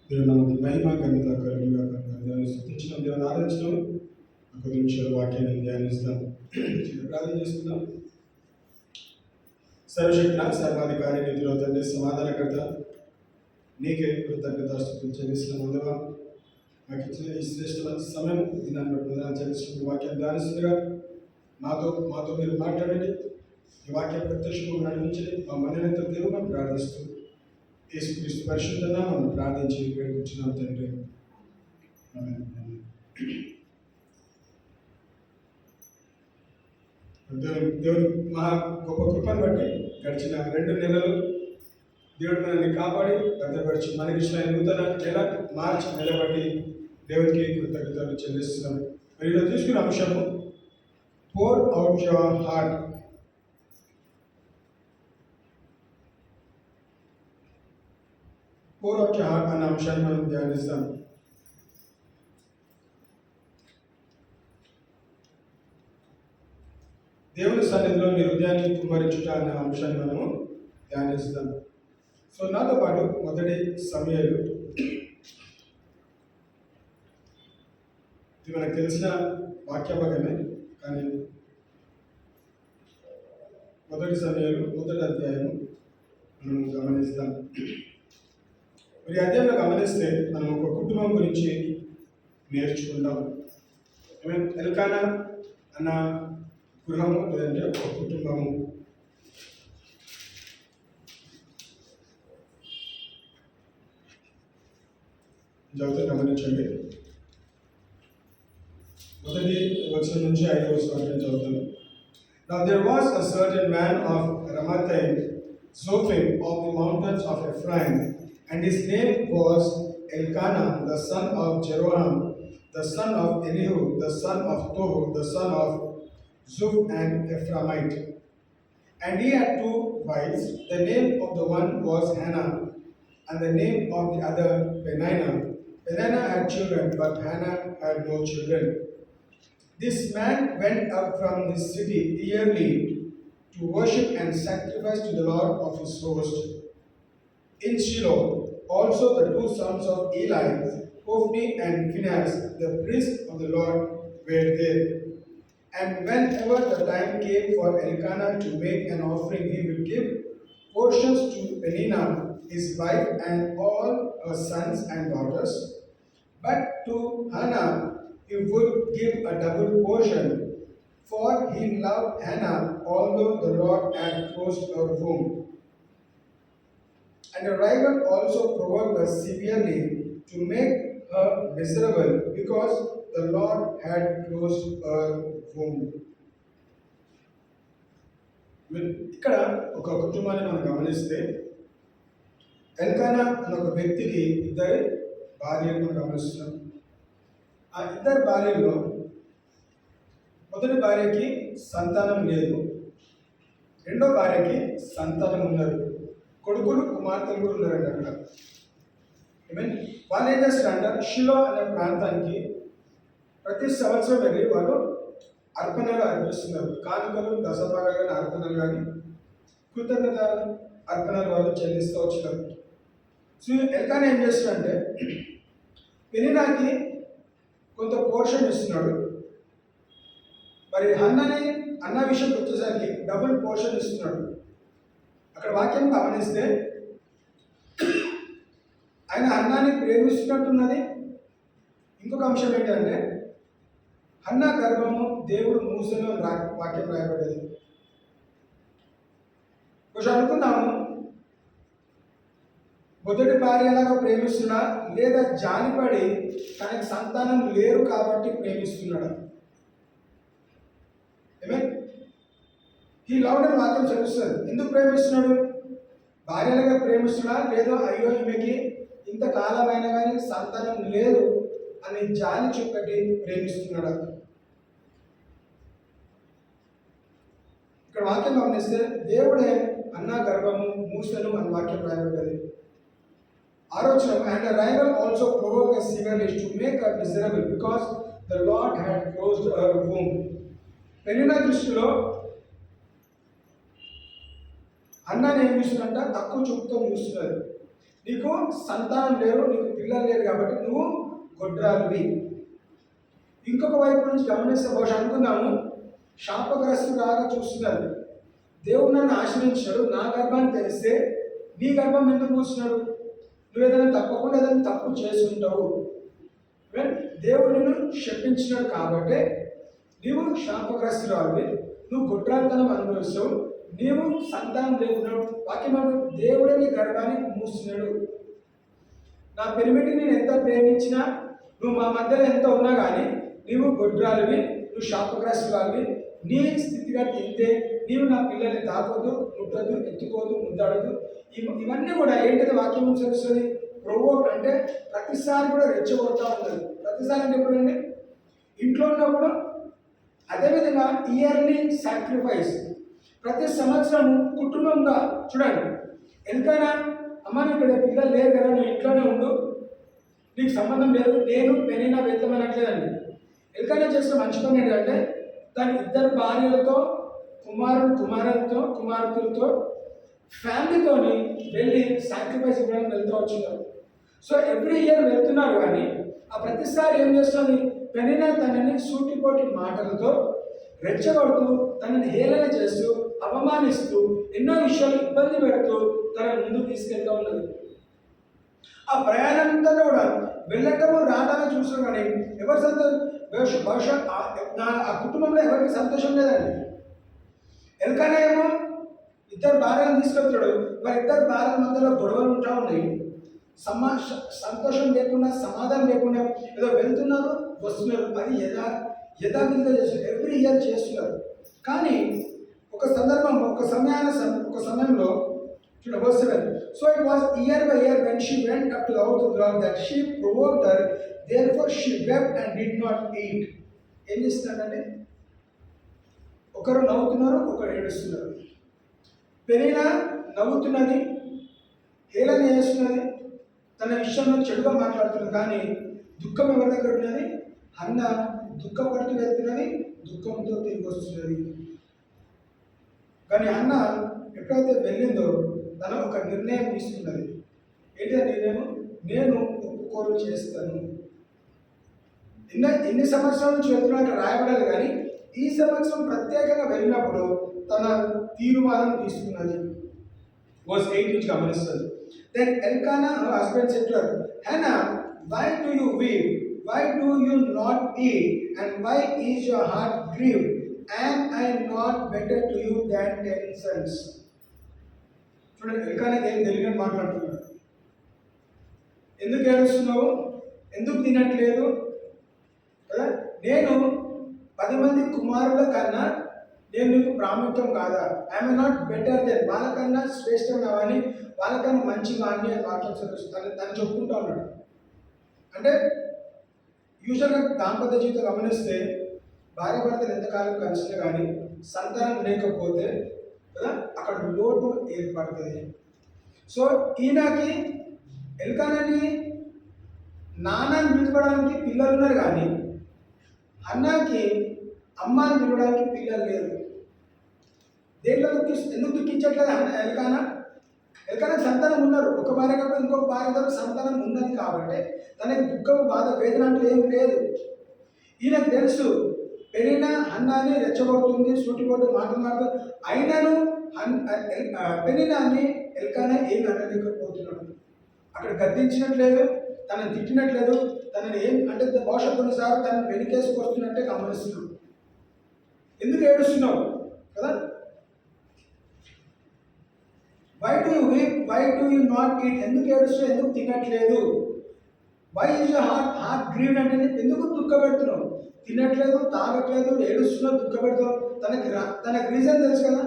దేవుని నామమునకు మహిమ ఘనత కలుగును గాక. దేవుని స్తుతించడం, దేవుని ఆరాధించడం. ఒక నిమిషాల వాక్యాన్ని ధ్యానిస్తాం. చిన్న ప్రార్థన చేసుకుందాం. సర్వశక్తిన సర్వాధికారి నిధిలో తండ్రి సమాధానకర్త నీకే కృతజ్ఞతాస్తుతులు చెల్లిస్తున్నాం. మాకు ఇచ్చిన ఈ శ్రేష్టమైన సమయం దీన్ని బట్టి చెల్లిస్తున్న వాక్యాన్ని ధ్యానిస్తుండగా మాతో మీరు మాట్లాడండి. ఈ వాక్యం ప్రత్యక్షంగా నడిపించండి. మా మననంత దేవుని ప్రార్థిస్తూ యేసుక్రీస్తు పరిశుద్ధ నామమున ప్రార్థించి వేడుకుంటున్నాం తండ్రి. ఆమేన్. దేవుని మహా గొప్ప కృపను బట్టి గడిచిన 2 నెలలు దేవుడు మనల్ని కాపాడి భద్రపరిచి మనకి ఇచ్చిన నూతన నెల మార్చి నెల బట్టి దేవునికి కృతజ్ఞతలు చెల్లిస్తున్నాం. మరి ఈరోజు తీసుకున్న అంశము pour out your heart. Pour out your heart అన్న అంశాన్ని మనం ధ్యానిస్తాం. దేవుని సన్నిధిలో నీ హృదయాన్ని కుమ్మరించుట అనే అంశాన్ని మనము ధ్యానిస్తాం. సో నాతో పాటు మొదటి సమయాలు ఇది మనకు తెలిసిన వాక్యభాగమే, కానీ మొదటి సమయాలు మొదటి అధ్యాయం మనం గమనిస్తాం. మరి అధ్యాయంలో గమనిస్తే మనం ఒక కుటుంబం గురించి నేర్చుకుంటాం. ఎల్కానా అన్న గృహము లేదంటే ఒక కుటుంబము. జాగ్రత్త గమనించండి. మొదటి వచనం నుంచి 5వ వచనం చదువుతాను. Now there was a certain man of Ramathaim, Zophim, of the mountains of Ephraim, and his name was Elkanah, the son of Jeroham, the son of Elihu, the son of Tohu, the son of Zuph, an Ephraimite. And he had 2 wives. The name of the one was Hannah, and the name of the other Peninnah. Peninnah had children, but Hannah had no children. This man went up from the city yearly to worship and sacrifice to the Lord of his host. In Shiloh, also the 2 sons of Eli, Hophni and Phinehas, the priests of the Lord, were there. And whenever the time came for Elkanah to make an offering, he would give portions to Peninnah, his wife, and all her sons and daughters. But to Hannah he would give a double portion, for he loved Hannah, although the Lord had closed her womb. And a rival also provoked her severely to make her miserable, because the Lord had closed her womb. ఇక్కడ ఒక కుటుంబాన్ని మనం గమనిస్తే ఎల్కానా అనే ఒక వ్యక్తికి 2 భార్యలను గమనిస్తున్నాం. ఆ 2 భార్యల్లో మొదటి భార్యకి సంతానం లేదు, రెండో భార్యకి సంతానం ఉన్నారు. కొడుకులు కుమార్తెలు కూడా ఉన్నారండి అక్కడ. వాళ్ళు ఏం చేస్తారంట, షిలో అనే ప్రాంతానికి ప్రతి సంవత్సరం వెళ్ళి వాళ్ళు అర్పణలు అర్పిస్తున్నారు. కానుకలు, దశభాగాలు కానీ అర్పణలు కానీ కృతజ్ఞత అర్పణలు వాళ్ళు చెల్లిస్తూ వచ్చినారు. సో ఎల్కానా ఏం చేస్తున్నాడంటే పెనిన్నాకి కొంత పోర్షన్ ఇస్తున్నాడు. మరి అన్న విషయంకి వచ్చేసరికి డబుల్ పోర్షన్ ఇస్తున్నాడు. అక్కడ వాక్యం గమనిస్తే ఆయన అన్నాన్ని ప్రేమిస్తున్నట్టున్నది. ఇంకొక అంశం ఏంటంటే హన్నా గర్భము దేవుడు మూసలో వాక్యం రాయబడ్డది. కొంచెం అనుకున్నాము, మొదటి భార్య ఎలాగా ప్రేమిస్తున్నా, లేదా జాలిపడి తనకి సంతానం లేరు కాబట్టి ప్రేమిస్తున్నాడు. ఈ లవ్డ్ అని వాక్యం చదువుతుంది. ఎందుకు ప్రేమిస్తున్నాడు? భార్యలుగా ప్రేమిస్తున్నా, లేదో అయ్యో ఈమెకి ఇంతకాలమైనా కానీ సంతానం లేదు అని జాలి చూపెట్టి ప్రేమిస్తున్నాడు. ఇక్కడ వాక్యం గమనిస్తే దేవుడే అన్న గర్భము మూసను అని వాక్యం రాయబడ్డది. ఆలోచన and rival also provoked her severely to make her miserable, because the Lord had closed her womb. Peninnah దృష్టిలో అన్నాన్ని ఏం చూస్తున్నట్ట తక్కువ చూపుతో చూస్తున్నారు. నీకు సంతానం లేరు, నీకు పిల్లలు లేరు కాబట్టి నువ్వు గొడ్రాలువి. ఇంకొక వైపు నుంచి గమనిస్తే బహుశా అనుకున్నాము శాపగ్రస్తురాగా చూస్తున్నారు. దేవుడు నన్ను ఆశ్రయించాడు, నా గర్భాన్ని తెలిస్తే నీ గర్భం ఎందుకు మూస్తున్నాడు? నువ్వు ఏదైనా తప్పకుండా ఏదైనా తప్పు చేసుకుంటావు. దేవుడు నిన్ను శపించినాడు కాబట్టి నీవు శాపగ్రస్తురాలువి, నువ్వు గొడ్రాలతనం అనుభవిస్తావు, నీవు సంతానం లేకున్నావు. వాక్యం దేవుడే నీ గర్భాన్ని మూస్తున్నాడు. నా పెనిమిటి నేను ఎంత ప్రేమించినా, నువ్వు మా మధ్యలో ఎంత ఉన్నా కానీ నీవు గొడ్రాలివి, నువ్వు శాపగ్రస్తురాలివి, నీ స్థితిగతి ఇంతే, నీవు నా పిల్లల్ని తాకొద్దు, ముట్టద్దు, ఎత్తుకోవద్దు, ముద్దాడద్దు. ఇవన్నీ కూడా ఏంటంటే వాక్యం తెలుస్తుంది. ప్రొవోక్ అంటే ప్రతిసారి కూడా రెచ్చగొడతా ఉంటుంది. ప్రతిసారి అంటే ఎప్పుడండి? ఇంట్లో ఉన్నప్పుడు. అదేవిధంగా ఇయర్లీ సాక్రిఫైస్, ప్రతి సంవత్సరం కుటుంబంగా చూడండి. ఎందుకైనా అమ్మ ఇక్కడ పిల్లలు లేరు కదా, నువ్వు ఇంట్లోనే ఉండు, నీకు సంబంధం లేదు, నేను పెళ్ళైనా వెళ్తామనట్లేదండి. ఎందుకైనా చేస్తే మంచి పని ఏంటంటే తన ఇద్దరు భార్యలతో, కుమార్తెలతో ఫ్యామిలీతోని వెళ్ళి సాక్రిఫైస్ ఇవ్వడానికి వెళ్తూ వచ్చినారు. సో ఎవ్రీ ఇయర్ వెళ్తున్నారు. కానీ ఆ ప్రతిసారి ఏం చేస్తుంది? పెనినా తనని సూటిపోటి మాటలతో రెచ్చగొడుతూ, తనని హేళన చేస్తూ, అవమానిస్తూ, ఎన్నో విషయాలు ఇబ్బంది పెడుతూ తన ముందుకు తీసుకెళ్తూ ఉన్నది. ఆ ప్రయాణం అంతా కూడా వెళ్ళటము రావడమే చూసాం. కానీ ఎవరి బహుశా ఆ కుటుంబంలో ఎవరికి సంతోషం లేదండి. ఎందుకనే ఏమో ఇద్దరు భార్యలను తీసుకెళ్తాడు, వారిద్దరు భార్యల మధ్యలో గొడవలు ఉంటా ఉన్నాయి. సంతోషం లేకుండా, సమాధానం లేకుండా ఏదో వెళ్తున్నారు, వస్తున్నారు. అది యథావిధిగా చేస్తున్నారు, ఎవ్రీ ఇయర్ చేస్తున్నారు. కానీ ఒక సందర్భం, ఒక సమయంలో చూడవలసిన. So it was year by year when she went up to the house of the Lord that she provoked her, therefore she wept and did not eat. ఏం చేస్తున్నాడంటే ఒకరు నవ్వుతున్నారు, ఒకరు ఏడుస్తున్నారు. పెనినా నవ్వుతున్నది, హేళన చేస్తున్నది, తన విషయంలో చెడుగా మాట్లాడుతున్నది. కానీ దుఃఖం ఎవరి దగ్గర ఉన్నది? హన్న దుఃఖపడుతూ వెళ్తున్నది, దుఃఖంతో తిరిగి వస్తున్నది. కానీ హన్న ఎప్పుడైతే వెళ్ళిందో తన ఒక నిర్ణయం తీసుకున్నది. ఏంటి ఆ నిర్ణయం? నేను ఒప్పుకోలు చేస్తాను. ఎన్ని సంవత్సరాల నుంచి వెళ్తున్నా అక్కడ రాయబడాలి. కానీ ఈ సంవత్సరం ప్రత్యేకంగా వెళ్ళినప్పుడు తన తీర్మానం తీసుకున్నది. వర్స్ 8 నుంచి గమనిస్తుంది. Then Elkanah her husband said to her, Hannah, why do you weep? Why do you not eat? And why is your heart grieved? Am I not better to you than 10 sons? చూడండి, ఎల్కానాకి ఏం తెలియని మాట్లాడుతున్నాడు. ఎందుకు ఏడుస్తున్నావు? ఎందుకు తినట్లేదు కదా? నేను 10 మంది కుమారుల కన్నా నేను నీకు ప్రాముఖ్యం కాదా? ఐఎమ్ నాట్ బెటర్ దెన్, వాళ్ళకన్నా శ్రేష్టమైన అని, వాళ్ళకన్నా మంచిగా అని మాట్లాడుతున్నాను. తను చెప్పుకుంటూ ఉన్నాడు. అంటే యూజువల్గా దాంపత్య జీవితం గమనిస్తే భార్య భర్తలు ఎంతకాలం కలిసినా కానీ సంతానం లేకపోతే కదా అక్కడ లోటు ఏర్పడుతుంది. సో ఈయనకి ఎల్కానాని నాన్నని పిలుచుకోవడానికి పిల్లలు ఉన్నారు, కానీ అన్నకి అమ్మని పిలవడానికి పిల్లలు లేరు. దేంట్లో ఎందుకు దుఃఖించట్లేదు ఎల్కానాకి సంతానం ఉన్నారు. ఒక భార్య కాకపోతే ఇంకొక భార్య సంతానం ఉన్నది కాబట్టి తనకి దుఃఖం, బాధ, వేదన అంటూ ఏం లేదు. ఈయనకు తెలుసు పెనినా హన్నాని రెచ్చగొడుతుంది, సూటిపోటు మాట్లాడుతూ, అయినను పెనినాని ఎల్కానా ఏమి అనలేకపోతున్నాడు. అక్కడ గద్దించినట్లేదు, తనని తిట్టినట్లేదు, తనని ఏం అంటే బహుశా కొన్నిసార్లు తనని వెనుకేసుకొస్తున్నట్టే గమనిస్తున్నాడు. ఎందుకు ఏడుస్తున్నావు కదా? Why do you weep, why do you not eat? ఎందుకు ఏడుస్తున్నావు? ఎందుకు తినట్లేదు? Why is your heart grieved అంటే ఎందుకు దుఃఖపెడుతున్నావు? తినట్లేదు, తాగట్లేదు, ఏడుస్తున్నావు, దుఃఖపెడుతున్నావు. తనకు రీజన్ తెలుసు కదా.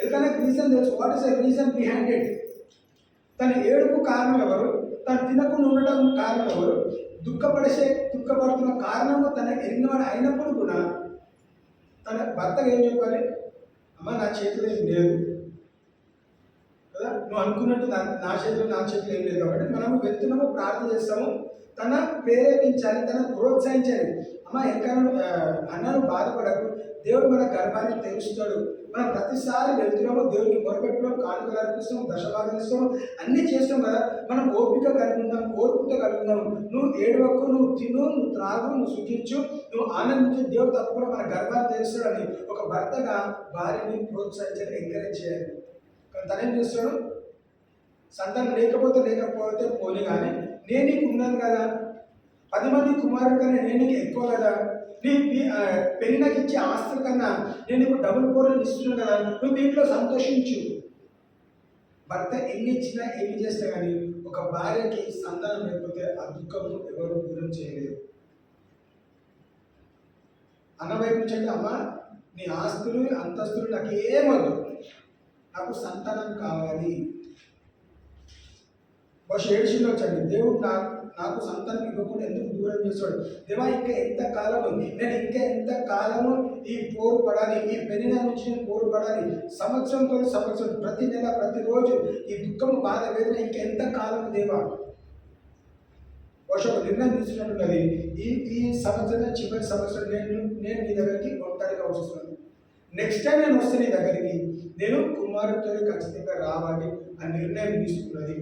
ఎల్కానాకి రీజన్ తెలుసు. What is the reason behind it? తన ఏడుపు కారణం ఎవరు? తను తినకుండా ఉండటం కారణం ఎవరు? దుఃఖపడుతున్న కారణము తనకు ఎరిగినవాడు అయినప్పుడు కూడా తన భర్తగా ఏం చెప్పాలి? అమ్మ నా చేతిలో ఏం లేదు కదా, నువ్వు అనుకున్నట్టు నా చేతిలో ఏం లేదు కాబట్టి మనము వెళ్తున్నాము, ప్రార్థన చేస్తాము, తన ప్రేరేపించాలి, తన ప్రోత్సహించాలి. అమ్మ ఎల్కానా అన్నను బాధపడకు, దేవుడు మన గర్భాన్ని తెరుస్తాడు, మనం ప్రతిసారి వెళ్తున్నాము, దేవుడికి మొరపెట్టున్నాం, కానుకలు అర్పిస్తాం, దశభాగం ఇస్తాం, అన్నీ చేస్తాం కదా. మనం ఓపిక కలిగి ఉందాం, ఓర్పుతో కలిగి ఉందాం. నువ్వు ఏడవకు, నువ్వు తిను, నువ్వు త్రాగు, నువ్వు సుఖించు, నువ్వు ఆనందించు, దేవుడు తప్పకుండా మన గర్భాన్ని తెరుస్తాడని ఒక భర్తగా భార్యని ప్రోత్సహించాలి, ఎంకరేజ్ చేయాలి. కానీ తనేం చేస్తాడు, సంతానం లేకపోతే పోనీ కానీ నేను నీకు ఉన్నాను కదా, 10 మంది కుమారుడు కన్నా నేను నీకు ఎక్కువ కదా, నీ పెళ్ళికి ఇచ్చే ఆస్తుల కన్నా నేను నీకు డబుల్ పోర్లను ఇస్తున్నాను కదా, నువ్వు దీంట్లో సంతోషించు. భర్త ఎన్ని ఇచ్చినా ఏమి చేస్తా కానీ ఒక భార్యకి సంతానం లేకపోతే ఆ దుఃఖము ఎవరు దూరం చేయలేరు. అన్న వైపు నుంచి అంటే, అమ్మ నీ ఆస్తులు అంతస్తులు నాకు ఏమొద్దు, నాకు సంతానం కావాలి. బహుశా ఏడ్చింది వచ్చండి, దేవుడు నాకు సంతానం ఇవ్వకుండా ఎందుకు దూరం చేస్తాడు, దేవా ఇంకా ఎంత కాలము, నేను ఇంకా ఎంత కాలము ఈ పోరు పడాలి, ఈ పెళ్లిన నుంచి నేను పోరు పడాలి, సంవత్సరంతో సంవత్సరం, ప్రతి నెల ప్రతిరోజు ఈ దుఃఖము బాధ వేదన ఇంకెంత కాలము దేవా. బహుశా ఒక నిర్ణయం తీసుకున్నట్టున్నది, ఈ సంవత్సరం చివరి సంవత్సరం నేను నీ దగ్గరికి ఒంటరిగా వస్తున్నాను, నెక్స్ట్ టైం నేను వస్తే నీ దగ్గరికి నేను కుమారుడితో ఖచ్చితంగా రావాలి ఆ నిర్ణయం తీసుకున్నది.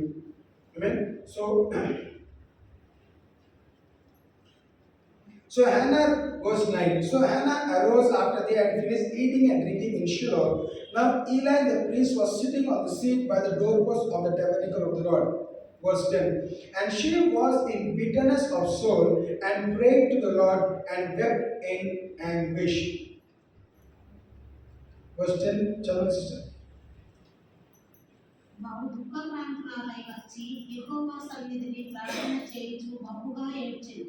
So Hannah, verse 9. So Hannah arose after they had finished eating and drinking in Shiloh. Now Eli the priest was sitting on the seat by the doorpost of the tabernacle of the Lord. Verse 10. And she was in bitterness of soul and prayed to the Lord and wept in anguish. Verse 10. Children, sister. బహు దుఃఖక్రాంతురాలై వచ్చి యెహోవా సన్నిధిని ప్రార్థన చేయుచు బహుగా ఏడ్చుచు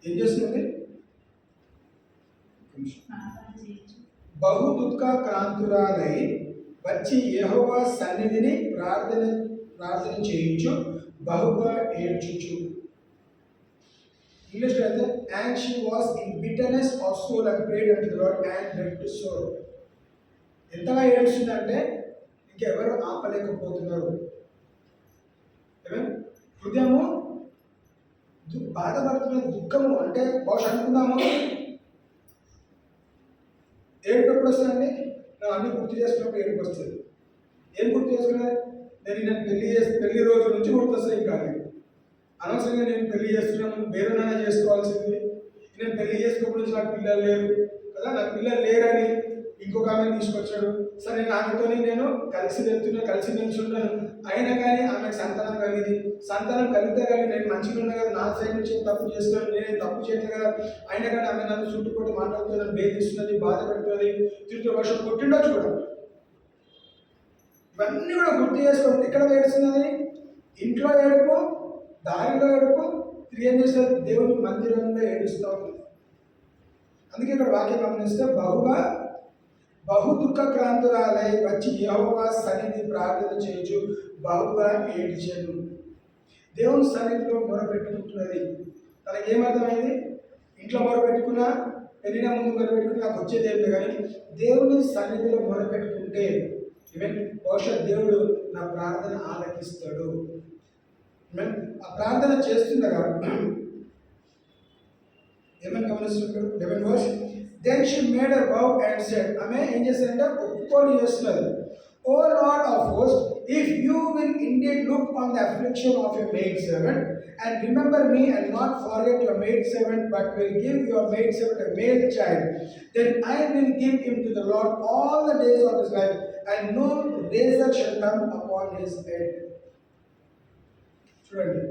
ఏం చేస్తుంది, బహు దుఃఖక్రాంతురాలై వచ్చి యెహోవా సన్నిధిని ప్రార్థన చేయించు బహుగా ఏడ్చుచు. ఇంగ్లీష్లో అయితే and she was in bitterness of soul and prayed unto the Lord and wept to soul. ఎంతగా ఏడుస్తుందంటే ఇంకెవరు ఆపలేకపోతున్నారు. హృదయము బాధపడుతున్న దుఃఖము అంటే బహుశా అనుకుందాము, ఏడుపు ఎప్పుడు వస్తుందండి, నేను అన్ని గుర్తు చేసుకున్నప్పుడు ఏడుపు వస్తుంది. ఏం గుర్తు చేసుకున్నారు, నేను పెళ్లి రోజు నుంచి గుర్తొస్తాయి. కానీ అనవసరంగా నేను పెళ్లి చేస్తున్నాను, వేరేనైనా చేసుకోవాల్సింది, నేను పెళ్లి చేసుకోకుండా నుంచి నాకు పిల్లలు లేరు కదా, నాకు పిల్లలు లేరని ఇంకొక ఆమె తీసుకొచ్చాడు. సరే ఆమెతోని నేను కలిసి వెళ్తున్నా, కలిసి నిల్చున్నాను, అయినా కానీ ఆమెకు సంతానం కలిగింది. సంతానం కలిగితే కానీ నేను మంచిగా ఉన్నా కదా, నా సైడ్ నుంచి తప్పు చేస్తున్నాను, నేను తప్పు చేయలేదు కదా, అయినా కానీ ఆమె నన్ను చుట్టుపట్టి మాట్లాడుతున్నది, బేధిస్తున్నది, బాధ పెడుతున్నది, తిరిగి వర్షం కొట్టిండొచ్చు కూడా. ఇవన్నీ కూడా గుర్తు చేసుకోండి. ఎక్కడ ఏడుస్తున్నది, ఇంట్లో ఏడుపు, దారిలో ఏడుపు, తిరిగి ఏం చేస్తారు, దేవుని మందిరంలో ఏడుస్తూ ఉంది. అందుకే ఇక్కడ వాక్యం గమనిస్తే బహు దుఃఖక్రాంతురాలై వచ్చి యెహోవా సన్నిధి ప్రార్థన చేయొచ్చు బహుగా ఏడ్చెను. దేవుని సన్నిధిలో మొరపెట్టుకుంటున్నది. తనకి ఏమర్థమైంది, ఇంట్లో మొరపెట్టుకున్నా, పెళ్ళిన ముందు మొరపెట్టుకున్నా నాకు వచ్చేది ఏమి కానీ దేవుని సన్నిధిలో మొరపెట్టుకుంటే ఈవెన్ బహుశా దేవుడు నా ప్రార్థన ఆలకిస్తాడు. ఆ ప్రార్థన చేస్తుండగా ఏమని గమనిస్తుంటాడు, 11 verse. Then she made a vow and said, ఆమె ఏం చేస్తారంటే ఒప్పుకొని చేస్తున్నారు, O Lord of hosts, if you will indeed look on the affliction of your maidservant and remember me and not forget your maidservant, but will give your maidservant a male child, then I will give him to the Lord all the days of his life, and no razor shall come upon his head. చూడండి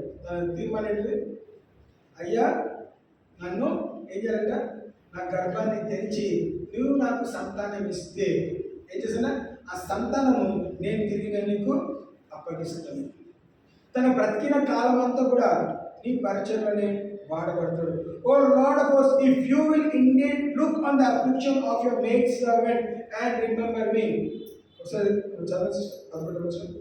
తీర్మానం ఏంటిది, అయ్యా నన్ను ఏం చేయాలంట, నా గర్భాన్ని తెరిచి నువ్వు నాకు సంతానం ఇస్తే ఏం చేసినా ఆ సంతానము నేను తిరిగి నీకు అప్పగిస్తాను. తన బ్రతికిన కాలం అంతా కూడా నీ పరిచయంలోనే వాడబడతాడు. O Lord of hosts, if you will indeed look on the affliction of your maid servant and remember me. ఒకసారి చదవండి.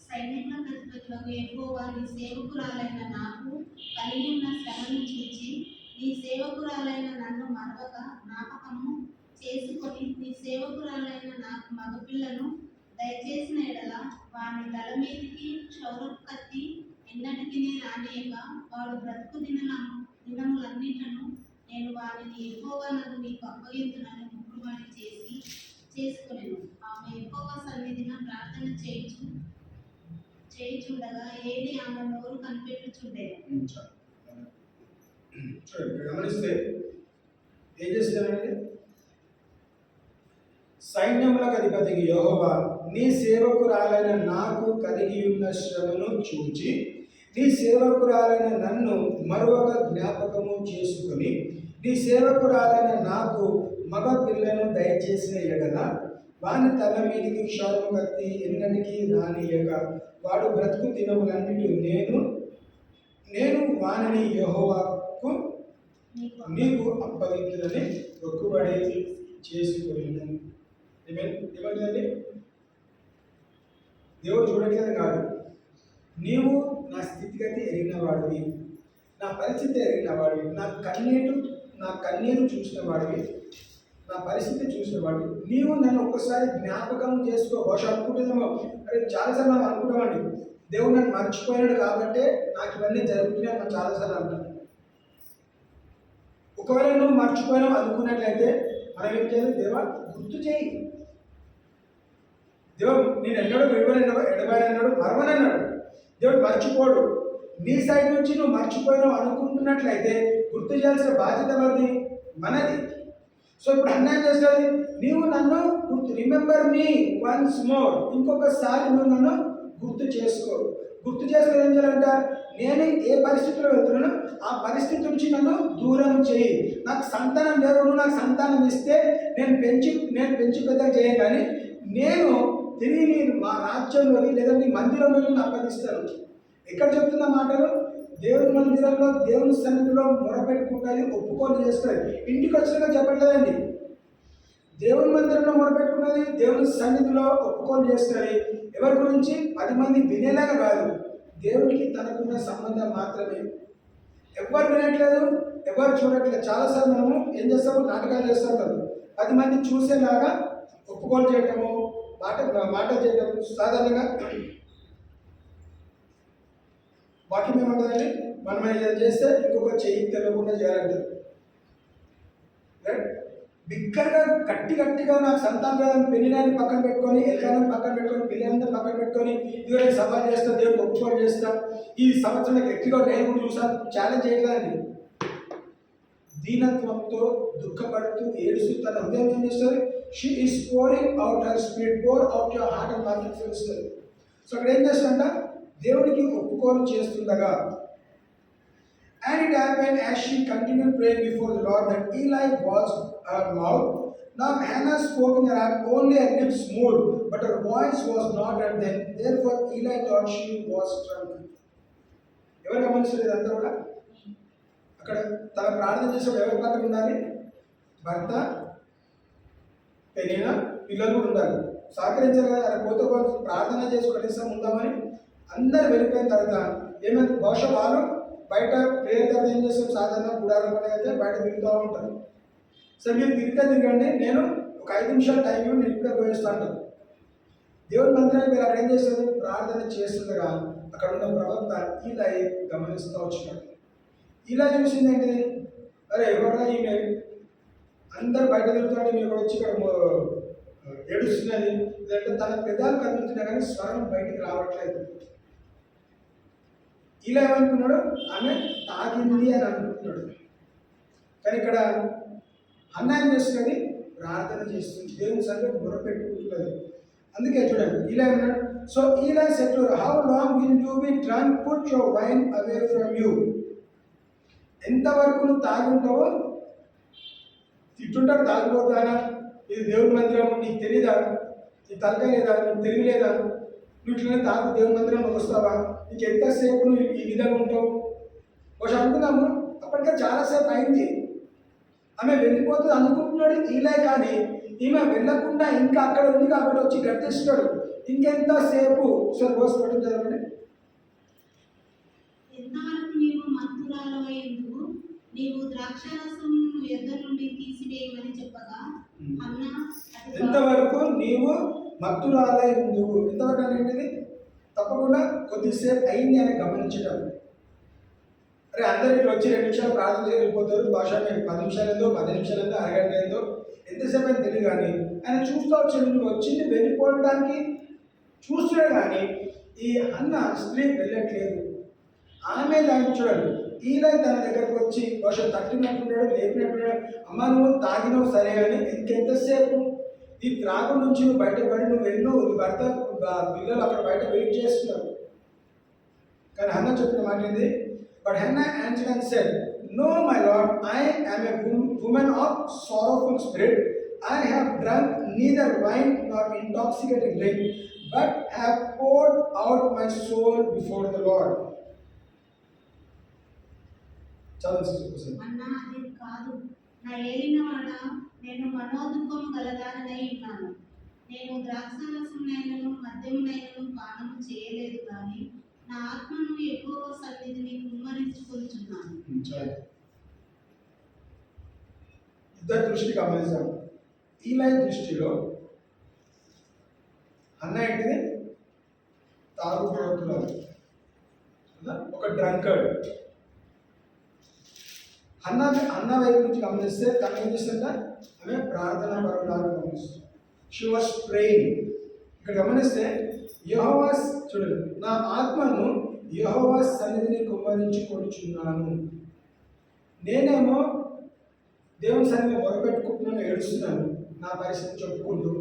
సైన్యములకు అధిపతులకు యెహోవా నీ సేవకురాలైన నాకు కలిగి ఉన్న శ్రమను చూచి నీ సేవకురాలైన నన్ను మరొక జ్ఞాపకము చేసుకొని నీ సేవకురాలైన నాకు మగపిల్లను దయచేసిన ఎడల వాని తల మీదికి క్షౌరపు కత్తి ఎన్నటికి రానియక వాడు బ్రతుకు దినములన్నిటను నేను వారిని యెహోవా నన్ను నీకు అప్పగించునని మొక్కుబడి చేసుకొనెను. ఆమె యెహోవా సన్నిధిన ప్రార్థన చేయుచుండగా ఏలీ ఆమె నోరు కనిపెట్టుచుండెను. చూడండి గమనిస్తే ఏం చేస్తున్నానండి, సైన్యములకు అధిపతి యెహోవా నీ సేవకురాలైన నాకు కలిగి ఉన్న శ్రమను చూచి నీ సేవకురాలైన నన్ను మరొక జ్ఞాపకము చేసుకుని నీ సేవకురాలైన నాకు మగ పిల్లను దయచేసిన ఎడల వాని తల మీదికి క్షౌరము కత్తి ఎన్నటికీ రానియక వాడు బ్రతుకు దినములన్నిటి నేను వానిని యెహోవాకు నీకు అప్పగించునని మొక్కుబడి చేసుకున్నాను. ఏమంటుందండి, దేవుడు చూడట్లేదు కాదు, నీవు నా స్థితిగతి ఎరిగిన వాడివి, నా పరిస్థితి ఎరిగిన వాడివి, నా కన్నీరు చూసిన వాడివి, నా పరిస్థితి చూసిన వాడివి. నీవు నన్ను ఒక్కసారి జ్ఞాపకం చేసుకో. బహుశా అనుకుంటుందేమో, అరే చాలాసార్లు మనం అనుకుంటామండి, దేవుడు నన్ను మర్చిపోయాడు కాబట్టే నాకు ఇవన్నీ జరుగుతున్నాయి మనం చాలాసార్లు అంటాం. ఒకవేళ నువ్వు మర్చిపోయినావు అనుకున్నట్లయితే మనం ఏం చేయాలి, దేవా గుర్తు చేయి. దేవుడు నేను ఎన్నడూ ఎడబాయనన్నాడు, మరవనన్నాడు. దేవుడు మర్చిపోడు. నీ సైడ్ నుంచి నువ్వు మర్చిపోయినావు అనుకుంటున్నట్లయితే గుర్తు చేయాల్సిన బాధ్యత మనది. సో ఇప్పుడు అన్యాయం చేస్తుంది, నీవు నన్ను రిమెంబర్ మీ వన్స్ మోర్, ఇంకొకసారి నువ్వు నన్ను గుర్తు చేసుకో. గుర్తు చేసుకుని ఏం చేయాలంట, నేను ఏ పరిస్థితిలో వెళ్తున్నానో ఆ పరిస్థితి నుంచి నన్ను దూరం చేయి. నాకు సంతానం లేదు, నువ్వు నాకు సంతానం ఇస్తే నేను పెంచి పెద్దగా చేయను, కానీ నేను తిరిగి మా రాజ్యంలోకి లేదా నీ మందిరంలో నేను అప్పగిస్తాను. ఎక్కడ చెప్తున్న మాటలు, దేవుని మందిరంలో దేవుని సన్నిధిలో మొరపెట్టుకుంటుంది, ఒప్పుకొని చేస్తుంది. ఇంటికి వచ్చినాక చెప్పట్లేదండి, దేవుని మందిరంలో మొరపెట్టుకున్నది, దేవుని సన్నిధిలో ఒప్పుకొని చేస్తుంది. ఎవరి గురించి? 10 మంది వినేలాగా కాదు, దేవునికి తనకున్న సంబంధం మాత్రమే. ఎవరు వినట్లేదు, ఎవరు చూడట్లేదు. చాలాసార్లు మనము ఏం చేస్తాము, నాటకాలు చేస్తాం కదా, 10 మంది చూసేలాగా ఒప్పుకోలు చేయటము, మాట చేయటం. సాధారణంగా వాక్యం ఏమంటుందండి, మనం ఏదైనా చేస్తే ఇంకొక చెయ్యి తెలియకుండా చేయాలంటారు. రైట్? బిగ్గరగా గట్టిగా నాకు సంతానం లేదని పెళ్ళినాన్ని పక్కన పెట్టుకొని, ఎల్కాన్ని పక్కన పెట్టుకొని, పిల్లలంతా పక్కన పెట్టుకొని, ఇదిగో సవాల్ చేస్తా, దేవుడు ఒప్పుకోలు చేస్తా, ఈ సంవత్సరం గట్టిగా నేను కూడా చూసాను, ఛాలెంజ్ చేయట్లేదండి. దీనత్వంతో దుఃఖపడుతూ ఏడుస్తూ తన హృదయం ఏం చేస్తుంది, she is pouring out her spirit, pour out your heart and mind తెలుస్తుంది. సో అక్కడ ఏం చేస్తుందంట, దేవునికి ఒప్పుకోలు చేస్తుండగా, and it happened as she continued praying before the Lord that Eli watched her mouth. Now Hannah spoke in her heart, only her lips moved, but her voice was not at them. Therefore Eli thought she was drunk. ఎవరు గమనించలేదు అంతా కూడా. అక్కడ తన ప్రార్థన చేసేవాడు ఎవరి పక్కన ఉండాలి, భర్త, పెళ్ళిన పిల్లలు కూడా ఉండాలి. సహకరించాలి కదా, అక్కడ పోతే ప్రార్థన చేసి కనీసం ఉందామని అందరు వెళ్ళిపోయిన తర్వాత ఏమైంది, బహుశా వాళ్ళు బయట ప్రేయర్ తర్వాత ఏం చేస్తాం, సాధారణ గుడారం పని అయితే బయట తిరుగుతూ ఉంటారు. సో మీరు తిరగండి, నేను ఒక 5 నిమిషాలు టైం ఇవ్వండి, నేను ఇప్పుడే పోయిస్తా అంటారు. దేవుని మందిరానికి మీరు అక్కడ ఏం చేస్తారు, ప్రార్థన చేస్తుండగా అక్కడ ఉన్న ప్రవక్త ఇలా గమనిస్తూ వచ్చినాడు. ఇలా చూసింది ఏంటి, అరే ఎవరా ఈమె, అందరు బయట తిరుగుతాడు, మీరు వచ్చి ఇక్కడ ఏడుస్తున్నది, లేదంటే తన పెదాలు కదులుతున్నా కానీ స్వరం బయటికి రావట్లేదు. ఇలా ఏమనుకున్నాడు, ఆమె తాగింది అని అనుకుంటున్నాడు. కానీ ఇక్కడ అన్యాయం చేస్తున్నది, ప్రార్థన చేస్తుంది, దేవుని సంగతి మొరపెట్టుకుంటున్నది. అందుకే చూడండి, ఇలా ఏమన్నాడు, సో ఇలా said to her, how long will you be drunk, put your wine away from you. ఎంతవరకు నువ్వు తాగి ఉంటావో, తిట్టుంటాడు తాగిపోతానా, ఇది దేవుని మందిరం, నీకు తెలియదా, నీ తలకాయ లేదా, నీకు తెలియలేదా, నువ్వు ఇట్లనే తాగు దేవుని మందిరంలోకి వస్తావా, నీకు ఎంతసేపు నువ్వు ఈ విధంగా ఉంటావు. ఒకసారి అనుకున్నాము, అప్పటికే చాలాసేపు అయింది, ఆమె వెళ్ళిపోతుంది అనుకుంటున్నాడు ఇలా, కానీ ఈమె వెళ్ళకుండా ఇంకా అక్కడ ఉంది కాబట్టి వచ్చి గర్తిస్తాడు, ఇంకెంతసేపు. ఒకసారి రోజు పట్టు చదవండి. ఎంతవరకు నీవు మత్తురాలవైందువు, నీవు ద్రాక్షారసం యొద్ద నుండి తీసివేయమని చెప్పగా, హన్నా ఎంతవరకు నీవు మత్తురాలై ఉందువు. ఎంతవరకు అనేటిది తప్పకుండా కొద్దిసేపు అయింది అని గమనించడం. అరే అందరు ఇట్లా వచ్చి 2 నిమిషాలు ప్రార్థన చేసి వెళ్ళిపోతారు. బహుశా 10 నిమిషాలు ఏందో, 10 నిమిషాలు ఏందో, అరగంట ఏందో, ఎంతసేపు అని తెలియదు. కానీ ఆయన చూస్తూ వచ్చాడు. నువ్వు వచ్చింది వెళ్ళిపోవడానికి చూస్తున్నాడు. కానీ ఈ అన్న స్త్రీ వెళ్ళట్లేదు. ఆమె దాన్ని చూడండి. ఈయన తన దగ్గరకు వచ్చి బహుశా తట్టినట్టున్నాడు, లేపినట్టున్నాడు. అమ్మ నువ్వు తాగినవు సరే, కానీ ఇంకెంతసేపు ఈ త్రాగం నుంచి నువ్వు బయటపడి నువ్వు వెళ్ళు, నీ భర్త పిల్లలు అక్కడ బయట వెయిట్ చేస్తున్నారు. కానీ హన్నా చెప్పిన మాట ఏంది? But Hannah answered and said, no my lord, I am a woman of sorrowful spirit. I have drunk neither wine nor intoxicating drink, but have poured out my soul before the Lord. అన్నా అది కాదు, నా ఏలినవాడ, నేను మనోదుఖము గలదానై ఉన్నాను. నేను ద్రాక్షారసమునైనను మద్యమునైనను పానము చేయలేదు, కానీ నా ఆత్మను ఎక్కువ సన్నిధిని కుమ్మరించుకొనుచున్నాను. ఇద్దరు దృష్టి గమనించాం. ఈలై దృష్టిలో అన్న ఏంటిది? తాగుబోతున్నారు, ఒక డ్రంకర్డ్. అన్న వైపు నుంచి గమనిస్తే తను ఏం చేస్తుంట? ఆమె ప్రార్థన పరులాగా గమనిస్తుంది. She was praying. ఇక్కడ గమనిస్తే యెహోవా, చూడండి, నా ఆత్మను యెహోవా సన్నిధిని కుమ్మరించుకొనుచున్నాను. నేనేమో దేవుని సన్నిధిని మొరపెట్టుకుంటున్నాను, ఏడుస్తున్నాను, నా పరిస్థితి చెప్పుకుంటూ.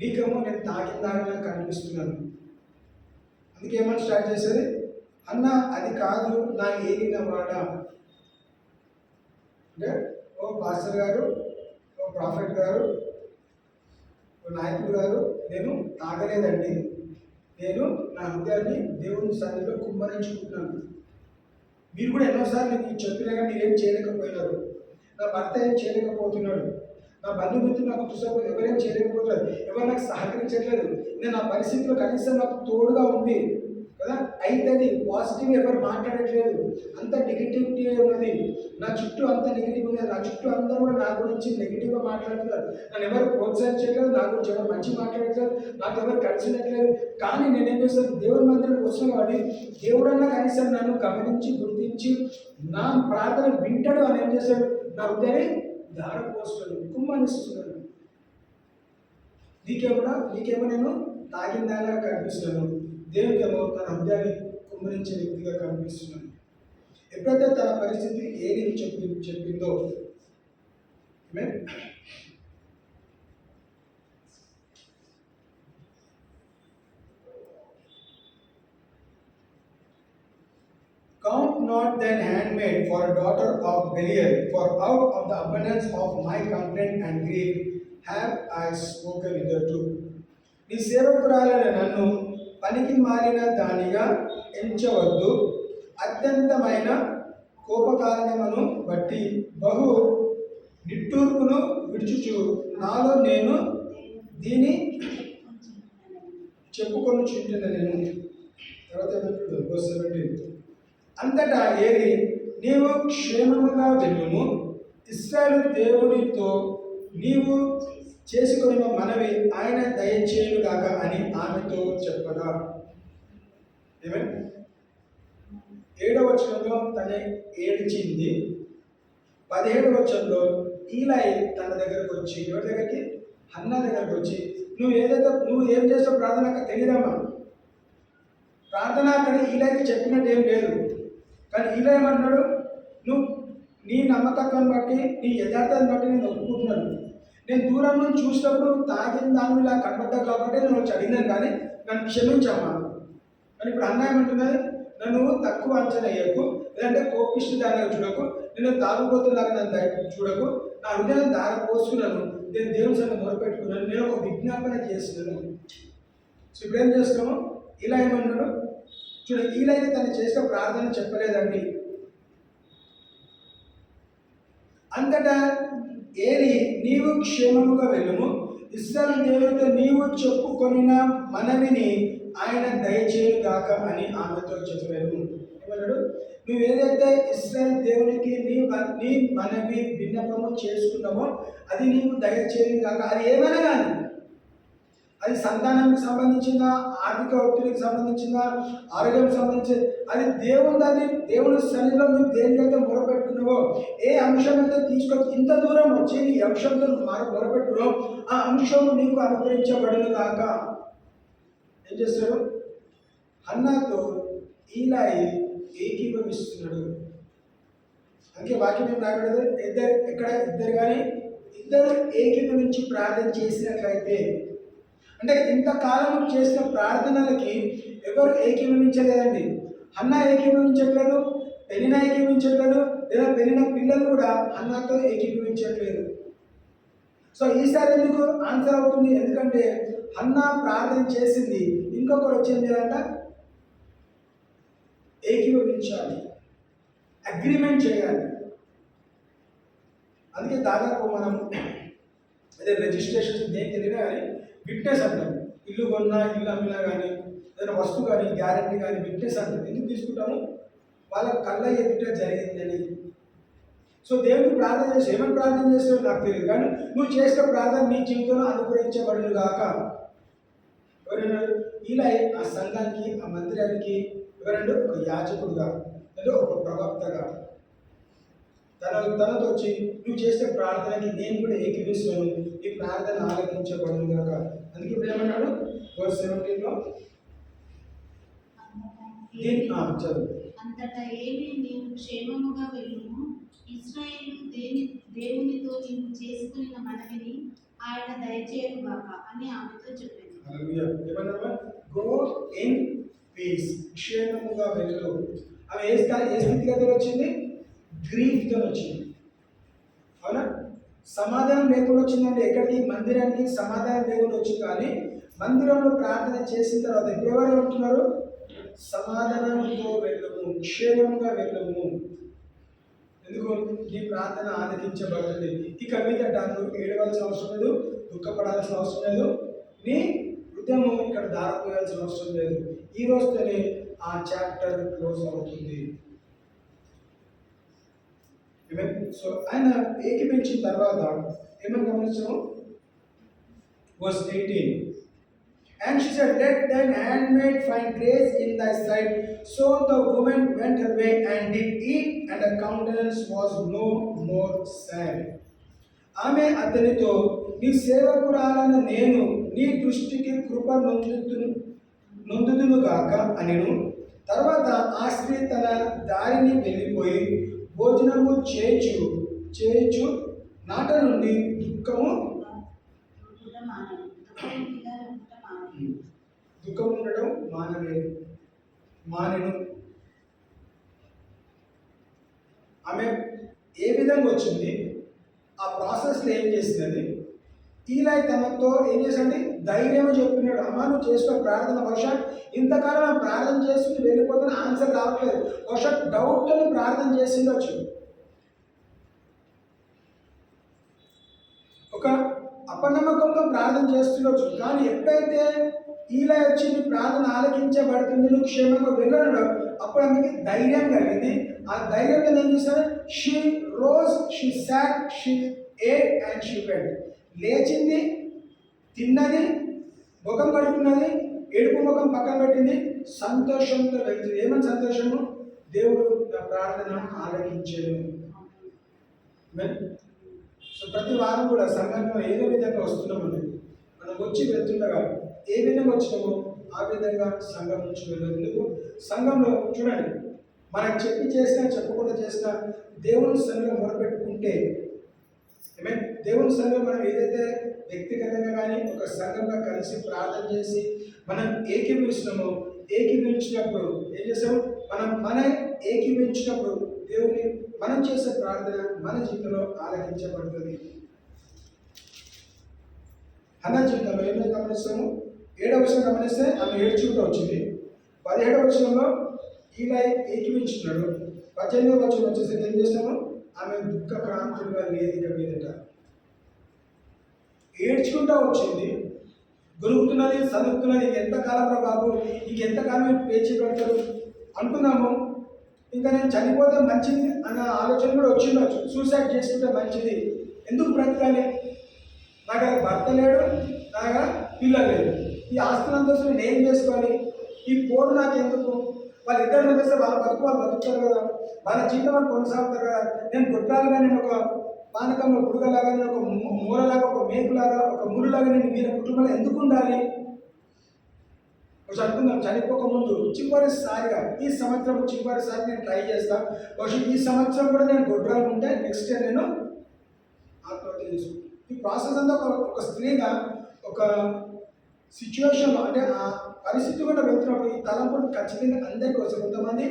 నీకేమో నేను తాగిన కనిపిస్తున్నాను. అందుకే ఏమని స్టార్ట్ చేసేది? అన్న అది కాదు, నా ఏలిన వాడ. అంటే ఓ పాస్టర్ గారు, ఓ ప్రాఫెట్ గారు, ఓ నాయకుడు గారు, నేను తాగలేదండి. నేను నా హృదయాన్ని దేవుని సన్నిధిలో కుమ్మరించుకుంటున్నాను. మీరు కూడా ఎన్నోసార్లు మీకు చెప్పినా కానీ మీరేం చేయలేకపోయినారు. నా భర్త ఏం చేయలేకపోతున్నాడు, నా బంధుమిత్రులు నాకు చూసకపోతే ఎవరేం చేయలేకపోతున్నారు, ఎవరు నాకు సహకరించట్లేదు, నేను నా పరిస్థితిలో కనీసం నాకు తోడుగా ఉంది కదా. అయితే అది పాజిటివ్ ఎవరు మాట్లాడట్లేదు, అంత నెగిటివిటీ ఉన్నది. నా చుట్టూ అంత నెగిటివ్ ఉన్నది. నా చుట్టూ అందరూ కూడా నా గురించి నెగిటివ్గా మాట్లాడుతున్నారు. నన్ను ఎవరు ప్రోత్సహించట్లేదు, నా గురించి ఎవరు మంచి మాట్లాడట్లేదు, నాకు ఎవరు కలిసినట్లేదు. కానీ నేనేం చేస్తాను? దేవుడి మందిరం వస్తున్నా కాబట్టి దేవుడన్నా కనీసం నన్ను గమనించి గుర్తించి నా ప్రార్థన వింటాడు అని ఏం చేస్తాడు? నా హృదయాన్ని దారపోస్తాడు, కుమ్మరిస్తున్నాడు. నీకేమో నేను తాగిందాగా కనిపిస్తున్నాను, దేవుడికేమో తన హృదయాన్ని కుమ్మరించే వ్యక్తిగా కనిపిస్తున్నాను. ఎప్పుడైతే తన పరిస్థితి ఏది చెప్పిందో, count not thine handmaid for a daughter of Belial, for out of the abundance of my complaint and grief have I spoken hitherto. నీ సేవకురాలైన నన్ను పనికి మారిన దానిగా ఎంచవద్దు. అత్యంతమైన కోపకారణమును బట్టి బహు నిట్టూర్పును విడుచుచు నాలో నేను దీని చెప్పుకొనుచుంటున్న నేను. తర్వాత ఏమంటుంది? అంతటా ఏలి, నీవు క్షేమముగా వెళ్ళుము, ఇశ్రాయేలు దేవునితో నీవు చేసుకున్న మనవి ఆయన దయచేయుగాక అని ఆమెతో చెప్పగా. ఏమైనా 7వ వచనంలో తన ఏడ్చింది. 17వ వచనంలో ఈలై తన దగ్గరకు వచ్చి, ఎవరి దగ్గరికి? హన్న దగ్గరకు వచ్చి, నువ్వు ఏం చేస్తావు ప్రార్థన తెలియదమ్మా. ప్రార్థన అక్కడ ఈలైకి చెప్పినట్టు ఏం లేదు. కానీ ఈలై ఏమన్నాడు? నువ్వు నీ నమ్మకత్వాన్ని బట్టి, నీ యథార్థాన్ని బట్టి నేను ఒప్పుకుంటున్నాను. నేను దూరం నుంచి చూసినప్పుడు తాగిన దాని ఇలా కనబడ్డావు కాబట్టి నేను వచ్చి అడిగినాను, కానీ నన్ను క్షమించమ్మా. కానీ ఇప్పుడు అన్న ఏమంటున్నది? నన్ను తక్కువ అంచనా వేయకు, లేదంటే కోపిష్టి దానిగా చూడకు, నేను తాగుబోతులాగా నన్ను చూడకు. నా హృదయాన్ని పోసుకున్నాను, నేను దేవుని సన్నిధిలో మొరపెట్టుకున్నాను, నేను ఒక విజ్ఞాపన చేస్తున్నాను. సో ఇప్పుడు ఏం చేస్తాము? ఇలా ఏమన్నాడు చూడండి. ఈలైతే తను చేసిన ప్రార్థన చెప్పలేదండి. అంతటా ఏలి, నీవు క్షేమముగా వెళ్ళుము, ఇశ్రాయేలు దేవునితో నీవు చెప్పుకొనిన మనవిని ఆయన దయచేయుగాక అని ఆమెతో చెప్పాను. ఏమన్నాడు? నువ్వు ఏదైతే ఇశ్రాయేలు దేవునికి నీ మనవి విన్నపము చేసుకున్నావో అది నీవు దయచేయుగాక. అది ఏమైనా కానీ, అది సంతానానికి సంబంధించిందా, ఆర్థిక ఒత్తిడికి సంబంధించిందా, ఆరోగ్యానికి సంబంధించి, అది దేవుని సన్నిధిలో నువ్వు దేనికైతే మొరపెట్టుకున్నావో, ఏ అంశం అయితే తీసుకొచ్చి ఇంత దూరం వచ్చి నీ అంశంతో మొరపెట్టుకున్నావు, ఆ అంశం నీకు అనుగ్రహించబడును కాక. ఏం చేస్తాడు? హన్నాతో ఈలాయి ఏకీభవిస్తున్నాడు. అందుకే వాక్యం ఏం రాయబడదు, ఇద్దరు కానీ ఇద్దరు ఏకీభవించి ప్రార్థన చేసినట్లయితే. అంటే ఇంతకాలం చేసిన ప్రార్థనలకి ఎవరు ఏకీభవించలేదండి. హన్నా ఏకీభవించట్లేదు, పెనినా ఏకీభవించట్లేదు, లేదా పెనిన పిల్లలు కూడా హన్నాతో ఏకీభవించట్లేదు. సో ఈసారి ఎందుకు ఆన్సర్ అవుతుంది? ఎందుకంటే హన్నా ప్రార్థన చేసింది, ఇంకొకరు వచ్చింది ఏదంట, ఏకీభవించాలి, అగ్రిమెంట్ చేయాలి. అందుకే దాదాపు మనం అదే రిజిస్ట్రేషన్ దేనికి వెళ్ళినా కానీ విట్నెస్ అంటాం. ఇల్లు కొన్నా, ఇల్లు అమ్మినా కానీ, ఏదైనా వస్తువు కానీ, గ్యారెంటీ కానీ విట్నెస్ అంటాం. ఎందుకు తీసుకుంటాము? వాళ్ళ కళ్ళ ఎదుట జరిగిందని. సో దేవుడికి ప్రార్థన చేసి ఏమని ప్రార్థన చేస్తావో నాకు తెలియదు, కానీ నువ్వు చేసిన ప్రార్థన నీ జీవితంలో అనుగ్రహించబడును గాక. ఎవరైనా ఇలా ఆ సంఘానికి, ఆ మందిరానికి ఎవరంటే ఒక యాజకుడుగా, లేదా ఒక ప్రవక్తగా తనతో వచ్చి నువ్వు చేసే ప్రార్థనకి నేను కూడా ఏకీపిస్తున్నాను, ఈ ప్రార్థన ఆలకించబడును గాక. అందుకే ఇప్పుడు ఏమన్నాడు వర్స్ 17లో, చదువు. అంతటా ఏమి నీవు క్షేమముగా వెళ్ళుము, ఇశ్రాయేలు దేవునితో నీవు చేసుకున్న మనవిని ఆయన దయచేయుగాక అని ఆమెతో చెప్పింది. ఏమన్నా? గో ఇన్ పీస్, క్షేమముగా వెళ్ళు. ఆమె ఏ స్థితిగతిలో వచ్చింది? గ్రీఫ్తో వచ్చింది. అవునా? సమాధానం లేకుండా వచ్చిందంటే ఎక్కడికి? మందిరానికి సమాధానం లేకుండా వచ్చింది. కానీ మందిరంలో ప్రార్థన చేసిన తర్వాత ఇప్పుడు ఎవరు ఉంటున్నారు? సమాధానంతో వెళ్ళము, క్షేమంగా వెళ్ళము. ఎందుకు? నీ ప్రార్థన ఆలకించబడుతుంది. ఇక మీదట నువ్వు ఏడవలసిన అవసరం లేదు, దుఃఖపడాల్సిన అవసరం లేదు, నీ హృదయం ఇక్కడ దారిపోయాల్సిన అవసరం లేదు. ఈ రోజుతోనే ఆ చాప్టర్ క్లోజ్ అవుతుంది. సో ఆయన ఏకీపించిన తర్వాత ఏమని గమనించాము? Verse 18. And she said, let thine handmaid find grace in thy sight. So the woman went her way and did eat, and her countenance was no more sad. ఆమె అతనితో, నీ సేవకురాలైన నేను నీ దృష్టికి కృప నొందుదును గాక అనెను. తర్వాత ఆ స్త్రీ తన దారిని వెళ్ళిపోయి భోజనము చేయుచు నాట నుండి దుఃఖం ఉండడం మానెను. ఆమె ఏ విధంగా వచ్చింది? ఆ ప్రాసెస్లో ఏం చేసినది? ఈలై తనతో ఏం చేసండి? ధైర్యం చెప్పినాడు. అమ్మ నువ్వు చేసుకున్న ప్రార్థన బహుశా ఇంతకాలం ప్రార్థన చేస్తూ వెళ్ళిపోతున్న ఆన్సర్ రావట్లేదు, బహుశా డౌట్తో ప్రార్థన చేసిండొచ్చు, ఒక అపనమ్మకంతో ప్రార్థన చేస్తుండొచ్చు. కానీ ఎప్పుడైతే ఈలై వచ్చి నీ ప్రార్థన ఆలకించబడుతుంది, నువ్వు క్షేమంగా వెళ్ళాడు, అప్పుడు ఆమెకి ధైర్యం కలిగింది. ఆ ధైర్యంతో ఏం చేశారు? She rose, she sat, she ate and she went. లేచింది, తిన్నది, ముఖం కడుక్కున్నది, ఏడుపు ముఖం పక్కన పెట్టింది, సంతోషంతో వెళ్తుంది. ఏమని సంతోషము? దేవుడు నా ప్రార్థన ఆలకించాను. సో ప్రతి వారం కూడా సంఘంలో ఏదో విధంగా వస్తున్నామండి. మనం వచ్చి వెళ్తుండగా ఏ విధంగా వచ్చినామో ఆ విధంగా సంఘం నుంచి వెళ్ళేందుకు. సంఘంలో చూడండి, మనకు చెప్పి చేసినా చెప్పకుండా చేసినా దేవుని సన్నిధిలో మొరపెట్టుకుంటే, దేవుని సన్నిధిలో మనం ఏదైతే వ్యక్తిగతంగా కానీ ఒక సంఘంగా కలిసి ప్రార్థన చేసి మనం ఏకీభవించినప్పుడు ఏం చేసాము? మన ఏకీభవించినప్పుడు దేవుని మనం చేసే ప్రార్థన మన జీవితంలో ఆలకించబడుతుంది. హన్నా జీవితంలో ఏమైనా గమనిస్తాము? 7వ వచనం గమనిస్తే ఆమె ఏడ్చుకుంటూ వచ్చింది. 17వ వచనంలో ఈలై ఏకీవించున్నాడు. 18వ వచనం వచ్చేసరికి ఏం చేస్తాము? ఆమె దుఃఖక్రాంతులుగా లేదు ఇక మీదట. ఏడ్చుకుంటూ వచ్చింది, దొరుకుతున్నది, చదువుతున్నది. ఎంతకాలం బాబు, ఇంకెంతకాలం పేచి పెడతారు అనుకున్నాము. ఇంకా నేను చనిపోతే మంచిది అన్న ఆలోచన కూడా వచ్చిండొచ్చు. సూసైడ్ చేసుకుంటే మంచిది, ఎందుకు బ్రతకాలి, నాకు భర్త లేడు, నాకు పిల్లలు లేదు. ఈ ఆస్తులంతా నేను ఏం చేసుకోవాలి? ఈ పోరు నాకు ఎందుకు? వాళ్ళు ఇద్దరు వదిలేస్తే వాళ్ళ బతుకు వాళ్ళు బతుకుతారు కదా, వాళ్ళ జీవితం వాళ్ళు కొనసాగుతారు కదా. నేను గుట్టాలుగా, నేను ఒక పానకంలో పుడుగలాగా, నేను ఒక మూలలాగా, ఒక మేకులాగా, ఒక మురులాగా నేను వీళ్ళ కుటుంబంలో ఎందుకు ఉండాలి? కొంచెం అనుకుందాం, చనిపోకముందు చివరిసారిగా ఈ సంవత్సరం చివరిసారి నేను ట్రై చేస్తాను. బహుశా ఈ సంవత్సరం కూడా నేను గొడ్రాలు ఉంటే నెక్స్ట్ ఇయర్ నేను ఆత్మహత్య చేసుకుంటాను. ఈ ప్రాసెస్ అంతా ఒక స్త్రీగా ఒక సిచ్యువేషన్, అంటే ఆ పరిస్థితి కూడా వెళ్తున్నప్పుడు ఈ తలంపులు ఖచ్చితంగా అందరికీ వస్తాయి. కొంతమంది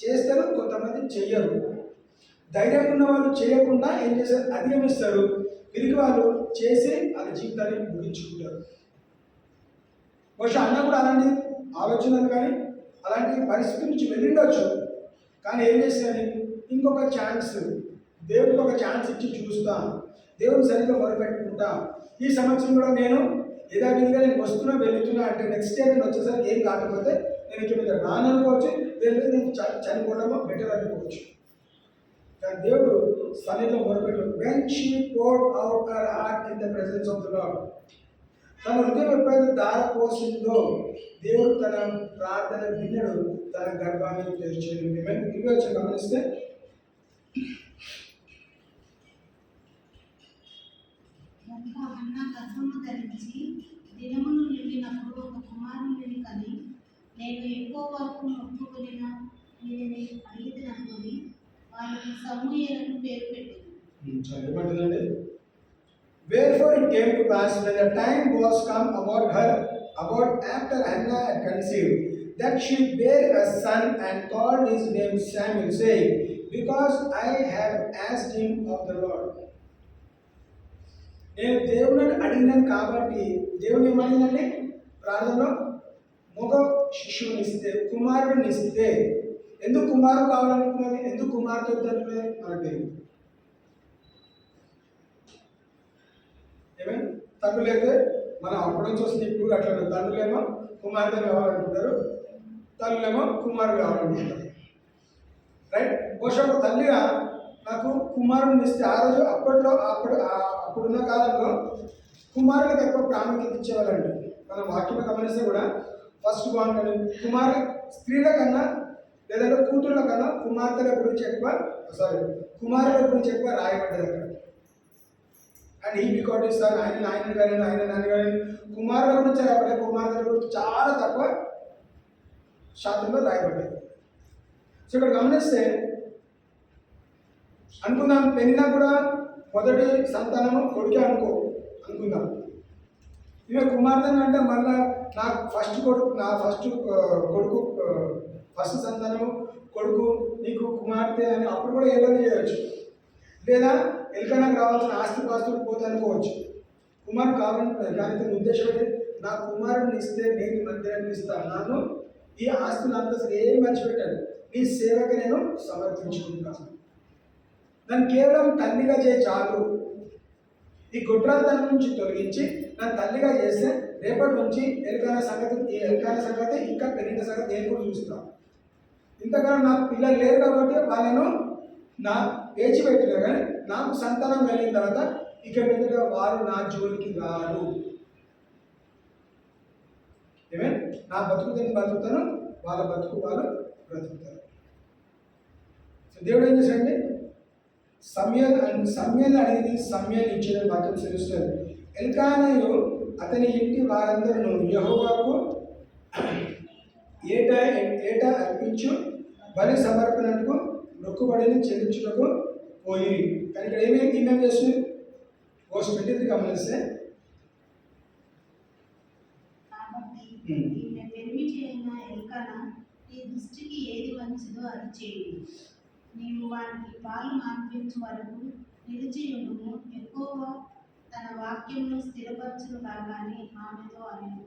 చేస్తారు, కొంతమంది చెయ్యరు. ధైర్యం ఉన్న వాళ్ళు చేయకుండా ఏం చేస్తారు? అధిగమిస్తారు. తిరిగి వాళ్ళు చేసి వాళ్ళ జీవితాన్ని ముగించుకుంటారు. బహుశా అన్న కూడా అలాంటి ఆలోచనలు కానీ అలాంటి పరిస్థితి నుంచి వెళ్ళిండొచ్చు. కానీ ఏం చేస్తాను? ఇంకొక ఛాన్స్, దేవుడికి ఒక ఛాన్స్ ఇచ్చి చూస్తా, దేవుని సరిగ్గా మొదలుపెట్టుకుంటా. ఈ సంవత్సరం కూడా నేను యథావిధిగా నేను వస్తున్నా వెళ్తున్నా అంటే నెక్స్ట్ ఇయర్ నేను వచ్చేసరికి ఏం కాకపోతే నేను ఇక్కడ మీద రాననుకోవచ్చు, లేదు నేను చనిపోవడమో బెటర్ అనుకోవచ్చు. కానీ దేవుడు సన్నిధిలో మొదలుపెట్టాడు. when she poured out her heart in the presence of the Lord, తన హృదయం ఎప్పుడైతే దారపోసిందో దేవుడు తన ప్రార్థన విన్నడు, తన గర్భాన్ని తెరిచాడు. ఇవి వచ్చి గమనిస్తే అన్న గర్భము ధరించి దినమును నిండినప్పుడు ఒక కుమారుని కని, నేను ఎక్కువ వరకు మొక్కుకొనిన నేను అడిగినప్పుడు వాళ్ళకి సమూయేలను పేరు పెట్టింది. చదివమంటుందండి. Wherefore it came to pass when the time was come about her, about after Hannah had conceived, that she bare a son and called his name Samuel, saying, because I have asked him of the Lord. నేను దేవుని అడిగినాను కాబట్టి, దేవుని ఏమడిగినండి? ప్రార్థనలో మగ శిశువుని ఇస్తే, కుమారుడిని ఇస్తే. ఎందుకు కుమారుడు కావాలనుకున్నది? ఎందుకు కుమార్తె వద్దనుకున్నది? మనకు తెలియదు. ఏమైనా తండ్రులు అయితే మనం అప్పటి నుంచి వస్తుంది, ఇప్పుడు అట్లా తండ్రులేమో కుమార్తె కావాలనుకుంటారు, తల్లులేమో కుమారుడు కావాలనుకుంటారు. రైట్? బహుశా ఒక తల్లిగా నాకు కుమారుడిని ఇస్తే, ఆ రోజు అప్పుడున్న కాలంలో కుమారుడికి ఎక్కువ ప్రాముఖ్యత ఇచ్చేవాళ్ళండి. మనం వాక్యం గమనిస్తే కూడా ఫస్ట్ బాగుంటుంది. స్త్రీల కన్నా లేదంటే కూతుళ్ళ కన్నా కుమార్తెల గురించి ఎక్కువ, కుమారుల గురించి ఎక్కువ రాయబడ్డది అక్కడ. అండ్ ఈ బికాట్ ఇస్తారు, ఆయన కానీ ఆయన నాన్న కానీ కుమారుల గురించి రాయబడ్డాయి, కుమార్తెల గురించి చాలా తక్కువ శాతంలో రాయబడ్డాయి. సో ఇక్కడ గమనిస్తే అనుకుందాం, పెళ్ళినా కూడా మొదటి సంతానము కొడుకే అనుకుందాం. ఇక కుమార్తెను అంటే మళ్ళీ నాకు ఫస్ట్ కొడుకు ఫస్ట్ సంతానము కొడుకు, నీకు కుమార్తె అని అప్పుడు కూడా ఏదైనా చేయవచ్చు. లేదా ఎల్కనాకు రావాల్సిన పాస్తులు పోతే అనుకోవచ్చు. కుమారుడు కావాలనుకున్నాను, కానీ తన ఉద్దేశం ఏంటి? నా కుమారుడిని ఇస్తే నేను మందిరాన్ని ఇస్తాను, నన్ను ఈ ఆస్తులు అంతస్తులు ఏం మర్చిపెట్టాను, నీ సేవకి నేను సమర్పించుకుంటాను, నన్ను కేవలం తల్లిగా చేయ చాలు. ఈ గుడ్రాతనం నుంచి తొలగించి నన్ను తల్లిగా చేస్తే రేపటి నుంచి ఎల్కాన సంగతి ఇంకా పెరిగిన సంగతి నేను కూడా చూస్తాను. ఇంతకాలం నాకు పిల్లలు లేరు కాబట్టి వాళ్ళను నా వేచిపెట్టినా, కానీ నాకు సంతానం కలిగిన తర్వాత ఇక మీదట వారు నా జోలికి రారు. ఏమేం నా బతుకు నేను బతుకుతాను, వాళ్ళ బతుకు వాళ్ళు బ్రతుకుతారు. సో దేవుడు ఏం చేశాడండి? సమయాన్ని అడిగి సమయాన్ని ఇచ్చిన వాక్యం తెలుస్తుంది. ఎల్కానాయు అతని ఇంటి వారందరూ యెహోవాకు ఏటా అర్పించు బలి సమర్పణకు మొక్కుబడిని చెల్లించుటకు పోయి. కానీ ఇక్కడ ఏమేమి చేస్తుంది? వర్స్ 23 గమనిస్తే, కాబట్టి ఈమె పెళ్లి చేయన ఎల్కానా నీ దృష్టికి ఏది మంచిదో అది చేయి, నీవు వారికి పాలు మాన్పించు వరకు నిలిచియుండుము, ఎక్కువ తన వాక్యంలో స్థిరపరచును కాగానే ఆమెతో అనేది.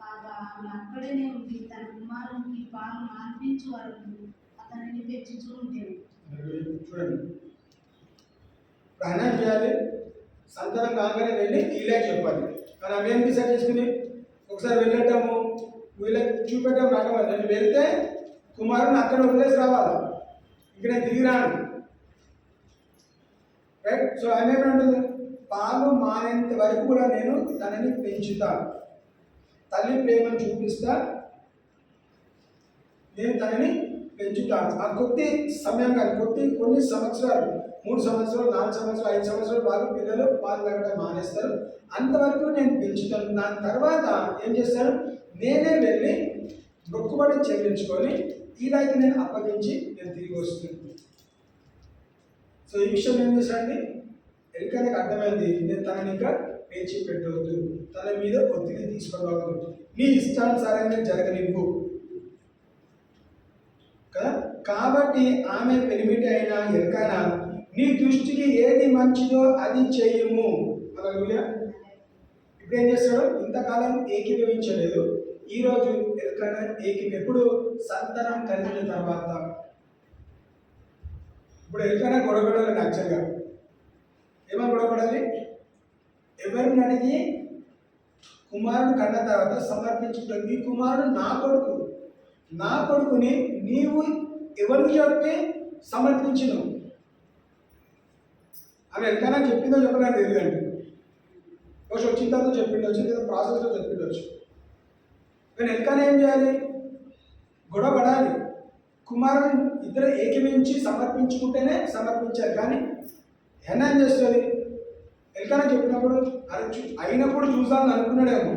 కాగా ఆమె అక్కడనే ఉండి తన కుమారునికి పాలు మాన్పించు వరకు అతనిని పెంచుతూ ఉండేది. చూడండి, ప్రయాణం చేయాలి, సంతానం కాగానే వెళ్ళి వీళ్ళే చెప్పాలి. కానీ అవి ఏం డిసైడ్ చేసుకుని ఒకసారి వెళ్ళటము, వీళ్ళకి చూపెట్టడం రావడం. నేను వెళ్తే కుమారుని అక్కడ వదిలేసి రావాలి, ఇక్కడ తిరిగి రాను. రైట్? సో ఆమె ఏమంటుంది? పాలు మానేంత వరకు కూడా నేను తనని పెంచుతా. తల్లి ప్రేమను చూపిస్తా, నేను తనని పెంచుతాను. ఆ కొద్ది సమయం కానీ కొన్ని సంవత్సరాలు, 3 సంవత్సరాలు, 4 సంవత్సరాలు, 5 సంవత్సరాలు బాగా పిల్లలు పాలు తాగడం మానేస్తారు. అంతవరకు నేను పెంచుతాను. దాని తర్వాత ఏం చేస్తాను, నేనే వెళ్ళి మొక్కుబడి చెల్లించుకొని ఈలాకి నేను అప్పగించి నేను తిరిగి వస్తున్నాను. సో ఈ విషయం ఏం చేశానండి, ఎలుకనకి అర్థమైంది, నేను తనని ఇంకా పేచి పెట్టవద్దు, తన మీద ఒత్తిడి తీసుకోవద్దు, నీ ఇష్టానుసారంగా జరగనివ్వు కదా. కాబట్టి ఆమె పెనిమిటి అయిన ఎలుకన, నీ దృష్టికి ఏది మంచిదో అది చేయము. హల్లెలూయా. ఇప్పుడు ఏం చేస్తాడు, ఇంతకాలం ఏకీభవించలేదు, ఈరోజు ఎలుకన ఎప్పుడు సంతానం కలిగిన తర్వాత. ఇప్పుడు ఎలుకన గొడవపడాలి, యాక్చువల్గా ఏమని గొడవపడాలి, ఎవరిని అడిగి కుమారుడు కన్న తర్వాత సమర్పించుకుంటాడు, ఈ కుమారుడు నా కొడుకుని నీవు ఎవరికి చెప్పి సమర్పించను. ఆమె ఎలుకన చెప్పిందో చెప్పడానికి తెలియదండి. ఒకటి వచ్చిన తర్వాత చెప్పిండొచ్చు, లేదా ప్రాసెస్లో చెప్పిండొచ్చు. కానీ ఎలుకన ఏం చేయాలి, గొడవ పడాలి. కుమారుడు ఇద్దరు ఏకీవించి సమర్పించుకుంటేనే సమర్పించారు. కానీ ఏం చేస్తుంది, ఎలుకన చెప్పినప్పుడు అయినప్పుడు చూసాను అనుకున్నాడేమో.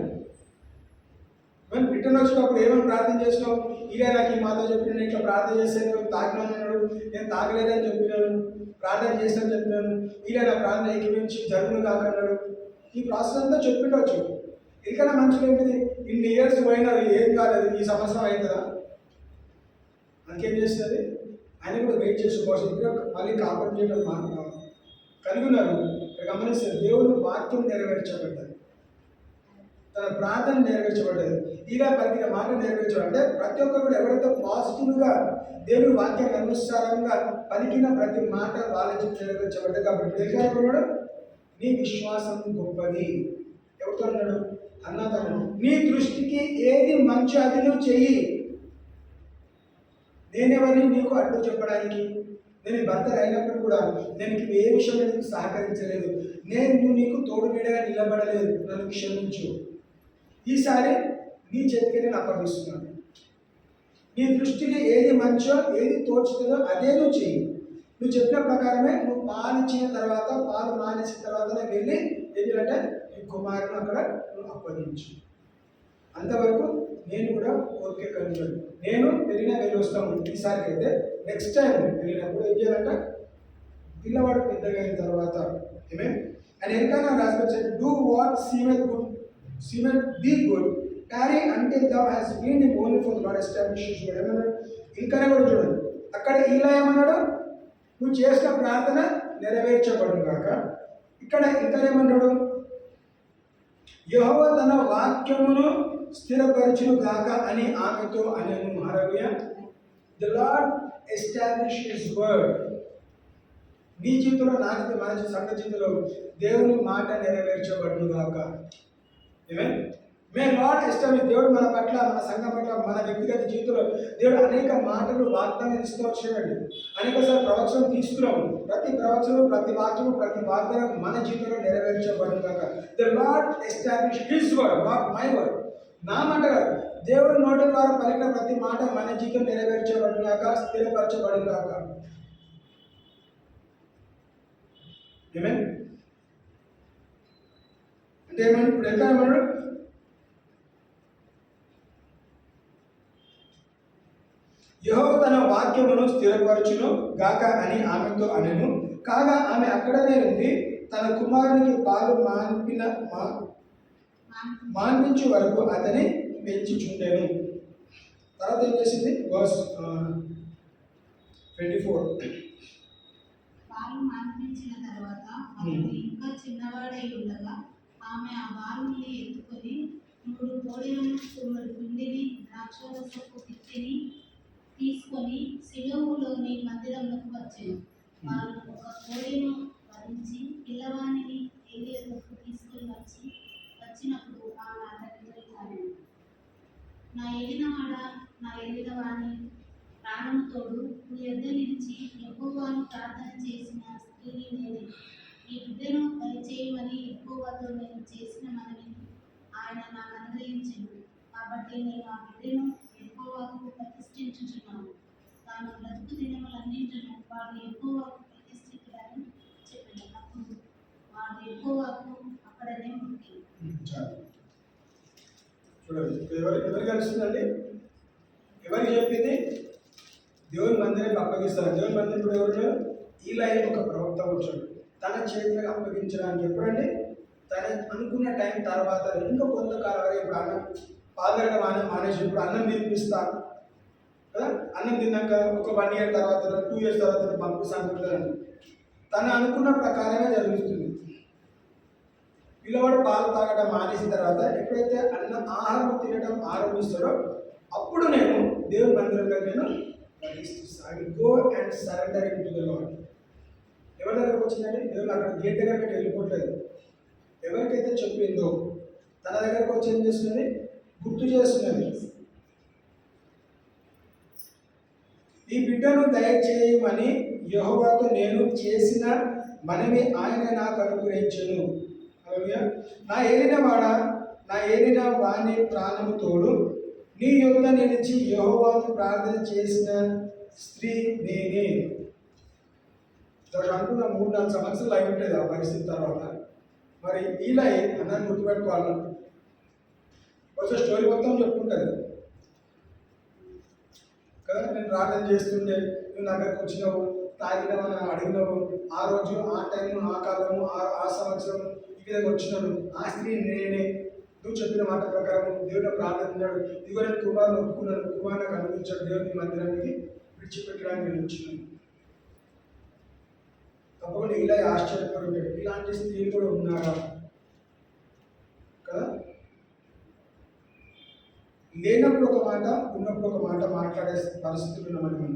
మేము రిటర్న్ వచ్చినప్పుడు ఏమని ప్రార్థన చేసినావు, ఇలా నాకు ఈ మాతో చెప్పిన, ఇట్లా ప్రార్థన చేసాను, తాగినాను అన్నాడు, నేను తాగలేదని చెప్పినాను, ప్రార్థన చేస్తాను చెప్పినాను, ఇలా నా ప్రార్థన ఏకీవించి జరుగును కాకన్నాడు. ఈ ప్రాసెస్ అంతా చెప్పిండవచ్చు. ఎలుకన మంచిగా ఏంటిది, ఇన్ని ఇయర్స్ పోయినా ఏం కాలేదు, ఈ సంవత్సరం అవుతుందా, అందుకేం చేస్తుంది, ఆయన కూడా వెయిట్ చేసుకోవచ్చు. ఇప్పుడు మళ్ళీ కాపం చేయడం కలిగి ఉన్నారు. గమనిస్తారు, దేవుడు వాక్యం నెరవేర్చబడ్డది, తన ప్రార్థన నెరవేర్చబడ్డది, ఇలా పలికిన మాట నెరవేర్చబడి. అంటే ప్రతి ఒక్కరు కూడా ఎవరైతే పాజిటివ్గా దేవుని వాక్యాన్ని అనుసారంగా పలికిన ప్రతి మాట వాళ్ళ జీవితం నెరవేర్చబడ్డది. కాబట్టి ఎలుకనుకున్నాడు, నీ విశ్వాసం గొప్పది. ఎవరితో అన్నాడు, అన్నతను, నీ దృష్టికి ఏది మంచి అది నువ్వు చెయ్యి. నేనెవరిని నీకు అడ్డు చెప్పడానికి, నేను భర్త అయినప్పుడు కూడా నేను ఏ విషయంలో నీకు సహకరించలేదు, నేను నీకు తోడు నీడగా నిలబడలేదు, నన్ను క్షమించు. ఈసారి నీ చేతికి నేను అప్పగిస్తున్నాను. నీ దృష్టికి ఏది మంచో ఏది తోచుతుందో అదే నువ్వు చెయ్యి. నువ్వు చెప్పిన ప్రకారమే నువ్వు పాలిచ్చిన తర్వాత, పాలు మానేసిన తర్వాతనే వెళ్ళి ఏంటంటే నీ కుమారుని అక్కడ నువ్వు అప్పగించు. అంతవరకు నేను కూడా ఓకే కనుగొను. నేను వెళ్ళి వస్తాము. ఈసారికి అయితే నెక్స్ట్ టైం వెళ్ళినప్పుడు ఏం చేయాలంట, పిల్లవాడు పెద్దగా అయిన తర్వాత ఏమే అండ్ ఎలుకన రాసిపెట్టాడు, do what seemeth be good, tarry until thou hast been him only for the Lord establishes you. ఏమన్నాడు, ఎలుకన కూడా చూడండి, అక్కడ ఇలా ఏమన్నాడు, నువ్వు చేసిన ప్రార్థన నెరవేర్చబడును గాక. ఇక్కడ ఎలుకన ఏమన్నాడు, యెహోవా తన వాక్యమును స్థిరపరచును గాక అని ఆమెతో అనెను. Hallelujah. The Lord establish his word. నీ జీవితంలో, నా జీవితంలో, మన సంఘ జీవితంలో దేవుని మాట నెరవేర్చబడును గాక. ఆమేన్. మే లార్డ్ ఎస్టాబ్లిష్. దేవుడు మన పట్ల, మన సంఘం పట్ల, మన వ్యక్తిగత జీవితంలో దేవుడు అనేక మాటలు వాగ్దానం ఇస్తూ వచ్చాడండి. అనేకసార్లు ప్రవచనం తీసుకున్నాము. ప్రతి ప్రవచనం, ప్రతి వాక్యము, ప్రతి వాగ్దానం మన జీవితంలో నెరవేర్చబడును గాక. The Lord establish his word, not my word. నా మాట కాదు, దేవుడు నోటి ద్వారా పలికిన ప్రతి మాట మన జీవితం నెరవేర్చబడును గాక, స్థిరపరచబడును గాక. ఆమేన్. అంటే ఏమని ఇప్పుడు ఎంత ఏమన్నాడు, యెహోవా తన వాక్యమును స్థిరపరచును గాక అని ఆమెతో అనెను. కాగా ఆమె అక్కడనే ఉండి తన కుమారునికి పాలు మాన్పించే వరకు అతని పెంచుచుండెను. తర్వాత ఏం చేసింది, వర్స్ 24. పాలు మాన్పించిన తర్వాత అతడు ఇంకా చిన్నవాడై ఉండగా ఆమె ఆ బాలుని ఎత్తుకొని 3 కోడెలను పిండిని ద్రాక్షరసపు తిత్తిని తీసుకొని సిలువలోని మందిరంలోకి వచ్చాను. వాళ్ళు ఒక కోడెను వరించి పిల్లవాడిని ఏలియాకు తీసుకొని వచ్చినప్పుడు ఆమె అతనితో ఇట్లనెను, నా ఏలినవాని ప్రాణము తోడు నీ యొద్ద నిలిచి యెహోవాను ప్రార్థన చేసిన స్త్రీని నేనే. ఈ బిడ్డను దయచేయమని యెహోవాతో నేను చేసిన మనవిని ఆయన నాకు అనుగ్రహించెను. కాబట్టి నేను ఆ బిడ్డను యెహోవాకు ప్రతిష్ఠించుచున్నాను. తాను బ్రతుకు దినములన్నింటిలో వాడు యెహోవాకు ప్రతిష్ఠితుడని చెప్పాను. అప్పుడు వాడు యెహోవాకు అక్కడనే పుట్టి. చాలు. చూడండి, ఎవరికి కలుస్తుందండి? ఎవరికి చెప్పింది? దేవుని మందిరానికి అప్పగిస్తారు. దేవుని మందిరం ఇప్పుడు ఎవరు? ఇలా ఒక ప్రవక్త వచ్చాడు తన చేతులకు అప్పగించడానికి. ఎప్పుడండి? తన అనుకున్న టైం తర్వాత ఇంకా కొంతకాలం వరకు ఇప్పుడు అన్నం పాదరడం మానేసి ఇప్పుడు అన్నం తినిపిస్తా కదా, అన్నం తిన్నాక ఒక 1 year తర్వాత 2 years తర్వాత పంపిస్తాను. తను అనుకున్న ప్రకారంగా జరుగుతుంది. పిల్లవాడు పాలు తాగడం మానేసిన తర్వాత ఎప్పుడైతే ఆహారం తినడం ఆరంభిస్తాడో అప్పుడు నేను దేవుని మందిరంలో నేను ప్రతిష్ఠిస్తాను. Go and surrender into the Lord. ఎవరి దగ్గరకు వచ్చిందండి? దేవుడు అక్కడ గేట్ దగ్గర పెట్టి వెళ్ళిపోవట్లేదు. ఎవరికైతే చెప్పిందో తన దగ్గరకు వచ్చి ఏం చేస్తున్నది? గుర్తు చేస్తున్నది. ఈ బిడ్డను దయచేయమని యెహోవాతో నేను చేసిన మనవి ఆయన నాకు అనుగ్రహించును. నా ఏలిన వాణి ప్రాణము తోడు నీ యొద్ద నిలిచి యెహోవాను ప్రార్థన చేసిన స్త్రీ నేనే. అనుకున్న 3-4 సంవత్సరాలు అయి ఉంటుంది ఆ పరిస్థితి. తర్వాత మరి ఇలా అన్నది గుర్తుపెట్టుకోవాలి. కొంచెం స్టోరీ మొత్తం చెప్పుకుంటుంది కదా. నేను ప్రార్థన చేస్తుంటే నువ్వు నా దగ్గరకు వచ్చినావు, తాగినామని అడిగినావు, ఆ రోజు ఆ టైము ఆ కాలము ఆ సంవత్సరం ఈ విధంగా వచ్చినాను. ఆ స్త్రీ నేనే. నువ్వు చెప్పిన మాట ప్రకారం దేవుడు ప్రార్థించాడు. ఇదిగో నేను కుమారుని ఒప్పుకున్నాను, కుమారుని నాకు అనుభవించాడు. దేవుని మందిరానికి విడిచిపెట్టడానికి నేను వచ్చినాను. తప్పకుండా ఇలా ఆశ్చర్యపడి ఇలాంటి స్త్రీలు కూడా ఉన్నారా కదా. లేనప్పుడు ఒక మాట, ఉన్నప్పుడు ఒక మాట మాట్లాడే పరిస్థితులు ఉన్నామని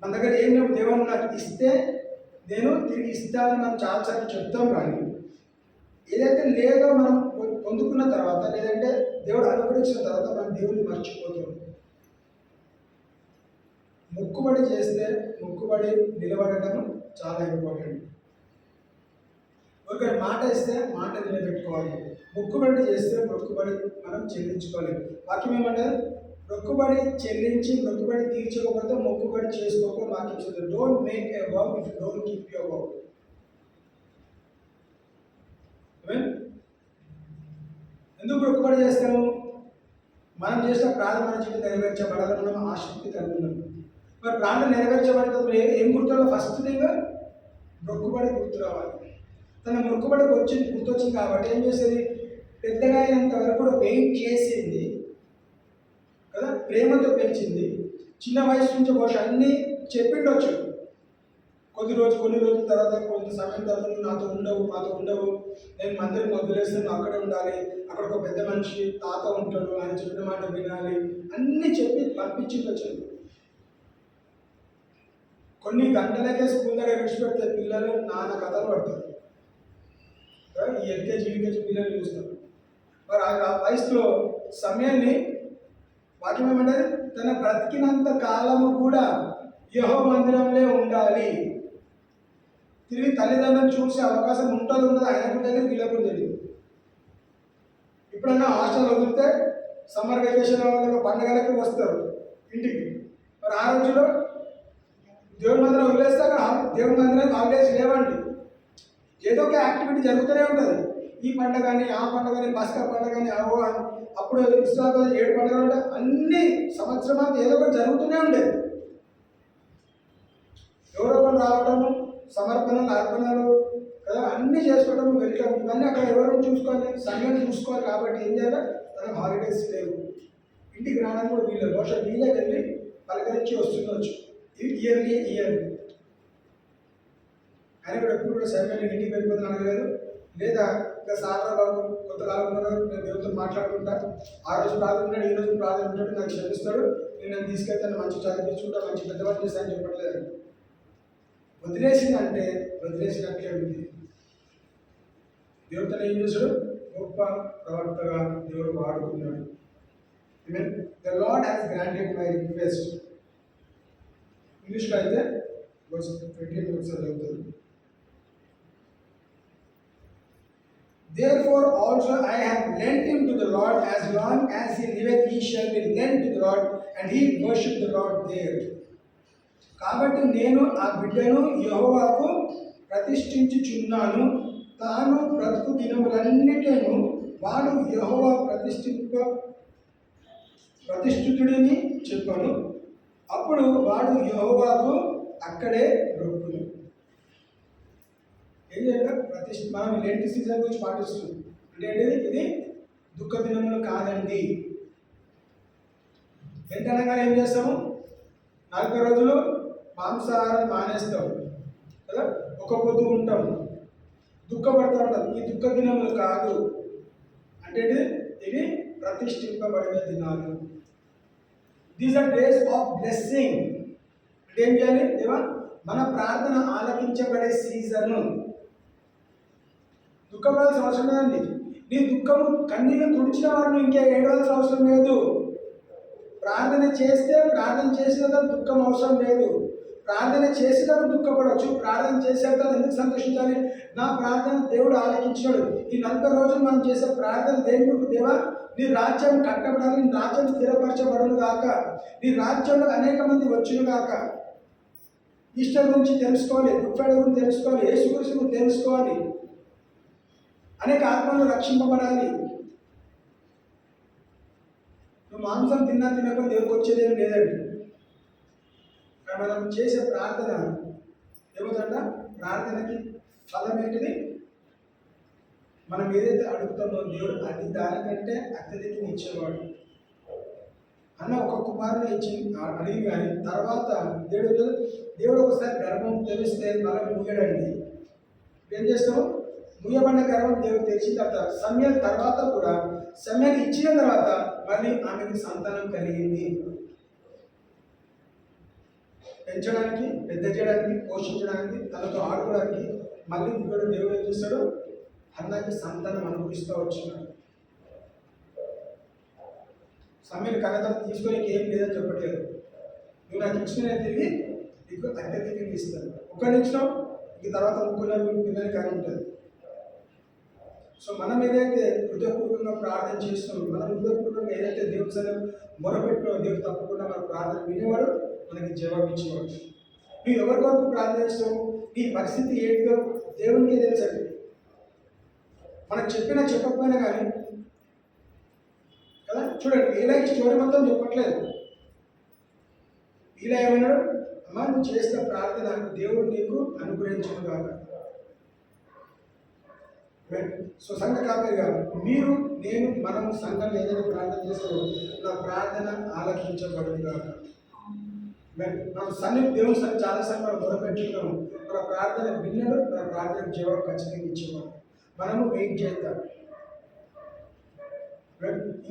మన దగ్గర ఏం లేవు. దేవుడు నాకు ఇస్తే నేను తిరిగి ఇస్తానని మనం చాలాసార్లు చెప్తాం. కానీ ఏదైతే లేదో మనం పొందుకున్న తర్వాత, లేదంటే దేవుడు అనుగ్రహించిన తర్వాత మనం దేవుడిని మర్చిపోతాం. మొక్కుబడి చేస్తే మొక్కుబడి నిలబడటం చాలా ఇంపార్టెంట్. ఒక మాట ఇస్తే మాట నిలబెట్టుకోవాలి. మొక్కుబడి చేస్తే మొక్కుబడి మనం చెల్లించుకోవాలి. వాక్యం ఏమంటే మొక్కుబడి చెల్లించి మొక్కుబడి తీర్చకపోతే మొక్కుబడి చేసుకోక వాక్యం చెప్తుంది. Don't make a wow if you don't keep your wow. ఎందుకు మొక్కుబడి చేస్తాము? మనం చేసిన ప్రార్థన మన జీవితం నెరవేర్చబడాలని మనం ఆసక్తి కలిగి ఉన్నాం. మరి ప్రార్థన నెరవేర్చబడినప్పుడు ఏం గుర్తురావాలి? ఫస్ట్ థింగ్ మొక్కుబడి గుర్తు రావాలి. తన మొక్కుబడికి గుర్తొచ్చింది కాబట్టి ఏం చేసేది? పెద్దగా అయినంత వరకు కూడా వెయిట్ చేసింది కదా, ప్రేమతో పెంచింది. చిన్న వయసు నుంచి బహుశా అన్నీ చెప్పిండొచ్చు. కొన్ని రోజుల తర్వాత, కొంత సమయం తర్వాత నువ్వు నాతో ఉండవు, నేను మందిరం వదిలేస్తే నువ్వు అక్కడే ఉండాలి, అక్కడ ఒక పెద్ద మనిషి తాత ఉంటాడు, ఆయన చెప్పిన మాట వినాలి, అన్నీ చెప్పి పంపించిండొచ్చు. కొన్ని గంటలకే స్కూల్ దగ్గర విడిచిపెడితే పిల్లలు నాన్న కథలు పడతారు. ఈ ఎల్కేజీ యూకేజీ పిల్లలు చూస్తారు. మరి ఆ వయసులో సమయాన్ని వాక్యం ఏమంటారు? తన బ్రతికినంత కాలము కూడా యెహోవా మందిరంలో ఉండాలి. తిరిగి తల్లిదండ్రులను చూసే అవకాశం ఉండదు ఆయనకు దగ్గర వీళ్ళకు తెలియదు. ఇప్పుడన్నా హాస్టల్ వదిలితే సమ్మర్ వెకేషన్ పండుగలకి వస్తారు ఇంటికి. మరి ఆ రోజులో దేవుని మందిరం వదిలేస్తే అక్కడ దేవుని మందిరానికి హాలిడేస్ లేవండి. ఏదో ఒక యాక్టివిటీ జరుగుతూనే ఉంటుంది. ఈ పండుగని ఆ పండుగని పస్కా పండుగని అప్పుడు ఇస్లాం 7 పండుగలు ఉంటాయి. అన్ని సంవత్సరం అంతా ఏదో ఒకటి జరుగుతూనే ఉండేది. ఎవరో ఒకరు రావటము, సమర్పణలు, అర్పణలు కదా, అన్నీ చేసుకోవడం, వెళ్ళటం, ఇవన్నీ అక్కడ ఎవరు చూసుకోవాలి? సమయం చూసుకోవాలి. కాబట్టి ఏం చేయాలి? తనకు హాలిడేస్ లేవు. ఇంటికి రావడానికి కూడా వీళ్ళు బహుశా వీళ్ళే వెళ్ళి పలకరించి వస్తుండొచ్చు. ఇయర్లీ ఆయన కూడా ఎప్పుడు కూడా సరే నేను ఇంటికి వెళ్ళిపోతున్నాను అనలేదు. లేదా ఇంకా సారా బాబు కొంతకాలంలో నేను దేవుడితో మాట్లాడుకుంటా, ఆ రోజు ప్రార్థన ఉంటాడు, ఈ రోజు ప్రార్థన ఉంటాడు, నాకు క్షమిస్తాడు, నేను తీసుకెళ్తాను, మంచి చదివించుకుంటా, మంచి పెద్దవాళ్ళు చేస్తానని చెప్పట్లేదు. వదిలేసిందంటే వదిలేసినట్లే ఉంది. దేవుడితో ఏం చేశాడు? గొప్ప ప్రవర్తగా దేవుడు వాడుకున్నాడు. The lord has granted my request. ఇంగ్లీష్లో అయితే 20 చదువుతుంది. Therefore also I have lent him to the Lord, as long as he liveth he shall be lent to the Lord, and he worship the Lord there. కాబట్టి నేను ఆ బిడ్డను యెహోవాకు ప్రతిష్ఠించుచున్నాను, తాను బ్రతుకు దినములన్నిటిను వాడు యెహోవా ప్రతిష్ఠితుడిని చెప్పను. అప్పుడు వాడు యెహోవాకు అక్కడే రొప్పును. ఏం చేయాలి? మనం లెంట్ సీజన్ గురించి పాటిస్తున్నాం అంటే ఏంటిది? ఇది దుఃఖ దినములు కాదండి. లెంట్ అనగానే ఏం చేస్తాము? 40 రోజులు మాంసాహారం మానేస్తాం కదా, ఒక పొద్దు ఉంటాం, దుఃఖపడుతూ ఉంటాం. ఈ దుఃఖ దినములు కాదు అంటే ఇవి ప్రతిష్ఠింపబడిన దినాలు. These are days of blessing. అంటే ఏం చేయాలి? దేవా, మన ప్రార్థన ఆలకించబడే సీజను. దుఃఖపడాల్సిన అవసరం లేదండి. నీ దుఃఖము కన్నీళ్ళు తుడిచిన వారిని ఇంకా ఏడవలసిన అవసరం లేదు. ప్రార్థన చేసిన దుఃఖం అవసరం లేదు. ప్రార్థన చేసినప్పుడు దుఃఖపడవచ్చు, ప్రార్థన చేసేటప్పుడు ఎందుకు సంతోషించాలి? నా ప్రార్థన దేవుడు ఆలకించాడు. ఈ 40 రోజులు మనం చేసే ప్రార్థన దేవుడు, దేవా నీ రాజ్యం కట్టబడాలి, నీ రాజ్యం స్థిరపరచబడును గాక, నీ రాజ్యంలో అనేక మంది వచ్చును గాక. ఈస్టర్ గురించి తెలుసుకోవాలి, గుడ్ ఫ్రైడే గురించి తెలుసుకోవాలి, యేసు గురించి తెలుసుకోవాలి, అనేక ఆత్మలు రక్షింపబడాలి. నువ్వు మాంసం తినకుండా దేవుడికి వచ్చేదేమి లేదండి. మనం చేసే ప్రార్థన ఏమవుతుందంట? ప్రార్థనకి ఫలం ఏంటిది? మనం ఏదైతే అడుగుతామో దేవుడు అది దానికంటే అత్యధికంగా ఇచ్చేవాడు. అన్న ఒక కుమారుని అడిగి కానీ తర్వాత దేవుడు ఒకసారి గర్భం తెలిస్తే మనం ముయ్యడండి. ఏం చేస్తాము? ముయ్యబడిన గర్భం దేవుడు తెరిచిన తర్వాత సమయం తర్వాత కూడా సమయాన్ని ఇచ్చిన తర్వాత మళ్ళీ ఆమెకి సంతానం కలిగింది. పెంచడానికి, పెద్ద చేయడానికి, పోషించడానికి, తనతో ఆడుకోవడానికి మళ్ళీ దేవుడు ఏం చేస్తాడు? అన్నకి సంతానం అనుభవిస్తూ వచ్చినాడు. సమయం కథ తీసుకొని ఏం లేదని చెప్పట్లేదు. నువ్వు నాకు ఇచ్చిన తిరిగి నీకు అత్యధికంగా ఇస్తాను. ఒకరిని ఇచ్చినావు, ఇంక తర్వాత పిల్లలు కానీ ఉంటుంది. సో మనం ఏదైతే హృదయపూర్వకంగా ప్రార్థన చేస్తున్నామో, మనం హృదయపూర్వకంగా ఏదైతే దేవుడి సరే మొరపెట్టినో దేవుడు తప్పకుండా మన ప్రార్థన వినేవాడు, మనకి జవాబు ఇచ్చేవాడు. నువ్వు ఎవరి వరకు ప్రార్థన చేస్తావు, నీ పరిస్థితి ఏంటో దేవునికి తెలుసండి. మనకు చెప్పకపోయినా కానీ కదా. చూడండి, ఈలాకి స్టోరీ మొత్తం చెప్పట్లేదు. ఇలా ఏమన్నాడు? అమ్మా, నువ్వు చేసిన ప్రార్థన దేవుడు నీకు అనుగ్రహించను కాక. సో సంఘ కాపరిగా మీరు, నేను, మనం సంఘంలో ఏదైనా ప్రార్థన చేస్తామో నా ప్రార్థన ఆలకించబడదు కాక. మనం దేవుని చాలాసార్లు మనం మొదలుపెట్టుకున్నాము. మన ప్రార్థన విన్నడు, మన ప్రార్థన జవాబు ఖచ్చితంగా ఇచ్చేవాడు. మనము వెయిట్ చేద్దాం.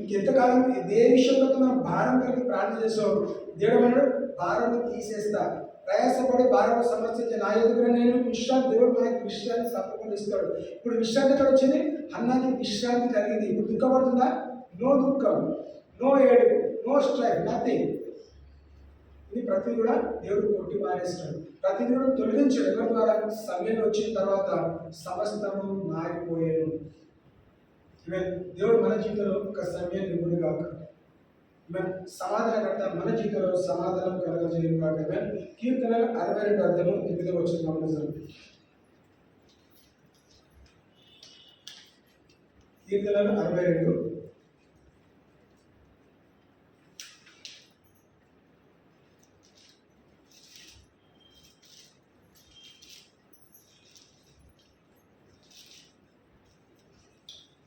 ఇంకెంతకాలం ఇదే విషయంలో మనం భారం కలిగి ప్రార్థన చేస్తాం. దేవుడు అన్నాడు, భారం తీసేస్తా, ప్రయాసపడి భారం సమస్య నా ఎదుగురా నేను విశ్రాంతి. దేవుడు మనకి విశ్రాంతి తప్పకుండా ఇస్తాడు. ఇప్పుడు విశ్రాంతి ఎక్కడ వచ్చింది? అన్నకి విశ్రాంతి కలిగింది. ఇప్పుడు దుఃఖపడుతుందా? నో దుఃఖం, నో ఏడుపు, నో స్ట్రైక్, నథింగ్. ఇది ప్రతి కూడా దేవుడు కొట్టి మారేస్తాడు. ప్రతి కూడా తొలగించాడు. ఎవరి ద్వారా? సమయం వచ్చిన తర్వాత సమస్తము మారిపోయాను. దేవుడు మన జీవితంలో ఒక సమయం ఇవ్వడు కాక. సమాధానకర్త మన జీవితంలో సమాధానం కలగజేయను కాక. కీర్తనలు 62 అధ్యాయం 8వ వచనం గమనించండి. కీర్తనలు 62.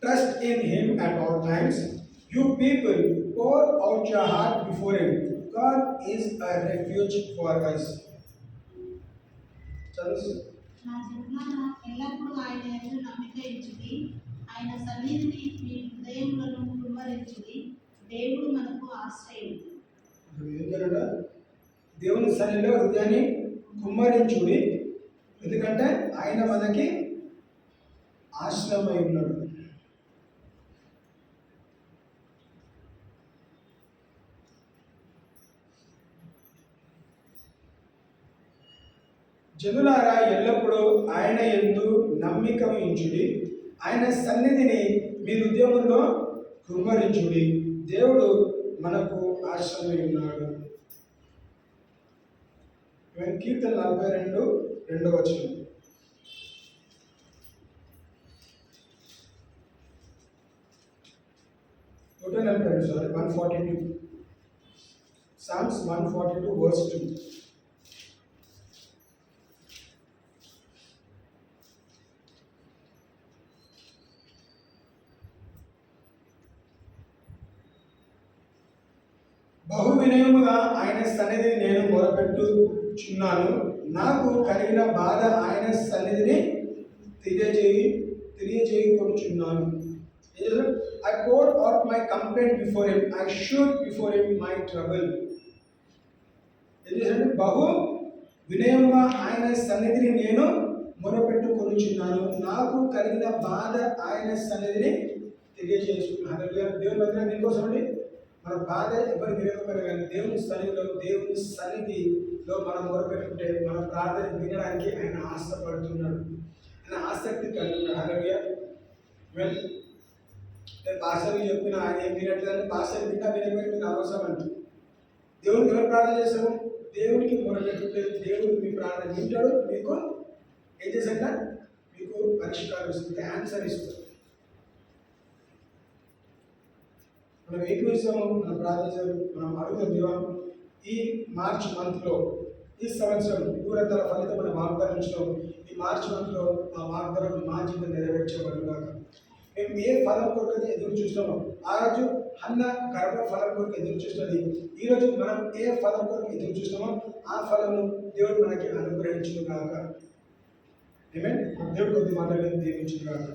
Trust in him at all times. You people, pour out your heart before him. God is a refuge for us. నా జన్మన ఎల్లప్పుడూ ఆయన యందు నమ్మిక ఉంచుడి. ఆయన సన్నిధిని మీ హృదయములను కుమ్మరించుడి. దేవుడు మనకు ఆశ్రయం. దేవుని సన్నిధిలో హృదయాన్ని కుమ్మరించుడి, ఎందుకంటే ఆయన మనకి ఆశ్రయమై ఉన్నాడు. జనులారా, ఎల్లప్పుడూ ఆయన యందు నమ్మిక ఉంచుడి, ఆయన సన్నిధిని మీ హృదయంలో కృమ్మరించుడి. దేవుడు మనకు ఆశ్రమై ఉన్నాడు. కీర్తన 42:2. Sorry, 142. Psalms 142 verse 2. బహు వినయముగా ఆయన సన్నిధిని నేను మొరపెట్టుచున్నాను. నాకు కలిగిన బాధ ఆయన సన్నిధిని తెలియజేయుకొనుచున్నాను. I poured out my complaint before him. I showed before him my trouble. బహు వినయముగా ఆయన సన్నిధిని నేను మొరపెట్టుకొనుచున్నాను. నాకు కలిగిన బాధ ఆయన సన్నిధిని తెలియజేస్తున్నాను. దేవుని మధ్య దీనికోసం అండి మన బాధ ఎవరి వినకపోయినా కానీ దేవుని సన్నిధిలో మనం మొరపెట్టుకుంటే మన ప్రార్థన వినడానికి ఆయన ఆశపడుతున్నాడు, ఆయన ఆసక్తి కలిగి ఉన్నాడు. హల్లెలూయా. నేను భాషలు చెప్పిన ఆయన ఏం వినట్లేదని భాషలు విన్నా వినకపోయినా మీకు అవసరం అండి. దేవుడికి ఎవరు ప్రార్థన చేస్తాము? దేవుడికి మొరపెట్టుకుంటే దేవుడు మీ ప్రార్థన వింటాడు, మీకు ఏం చేశాక మీకు పరిష్కారం ఇస్తుంది, ఆన్సర్ ఇస్తుంది. మనం ఏం చేస్తాము? మనం ప్రార్థించాము, మనం అడుగుతాం దేవా ఈ మార్చ్ మంత్లో ఈ సంవత్సరం దూరంతర ఫలితం మనం వాగ్దానించడం, ఈ మార్చ్ మంత్లో ఆ వాగ్దానం మా జీవితం నెరవేర్చేవాళ్ళుగాక. మేము ఏ ఫలం కొరకు ఎదురు చూస్తామో ఆ రోజు అన్న గర్భ ఫలం కొరకు ఎదురు చూస్తుంది. ఈరోజు మనం ఏ ఫలం కొరకు ఎదురు చూస్తామో ఆ ఫలము దేవుడు మనకి అనుగ్రహించును గాక. దేవుడు కొద్ది మాటలు దీవించును గాక.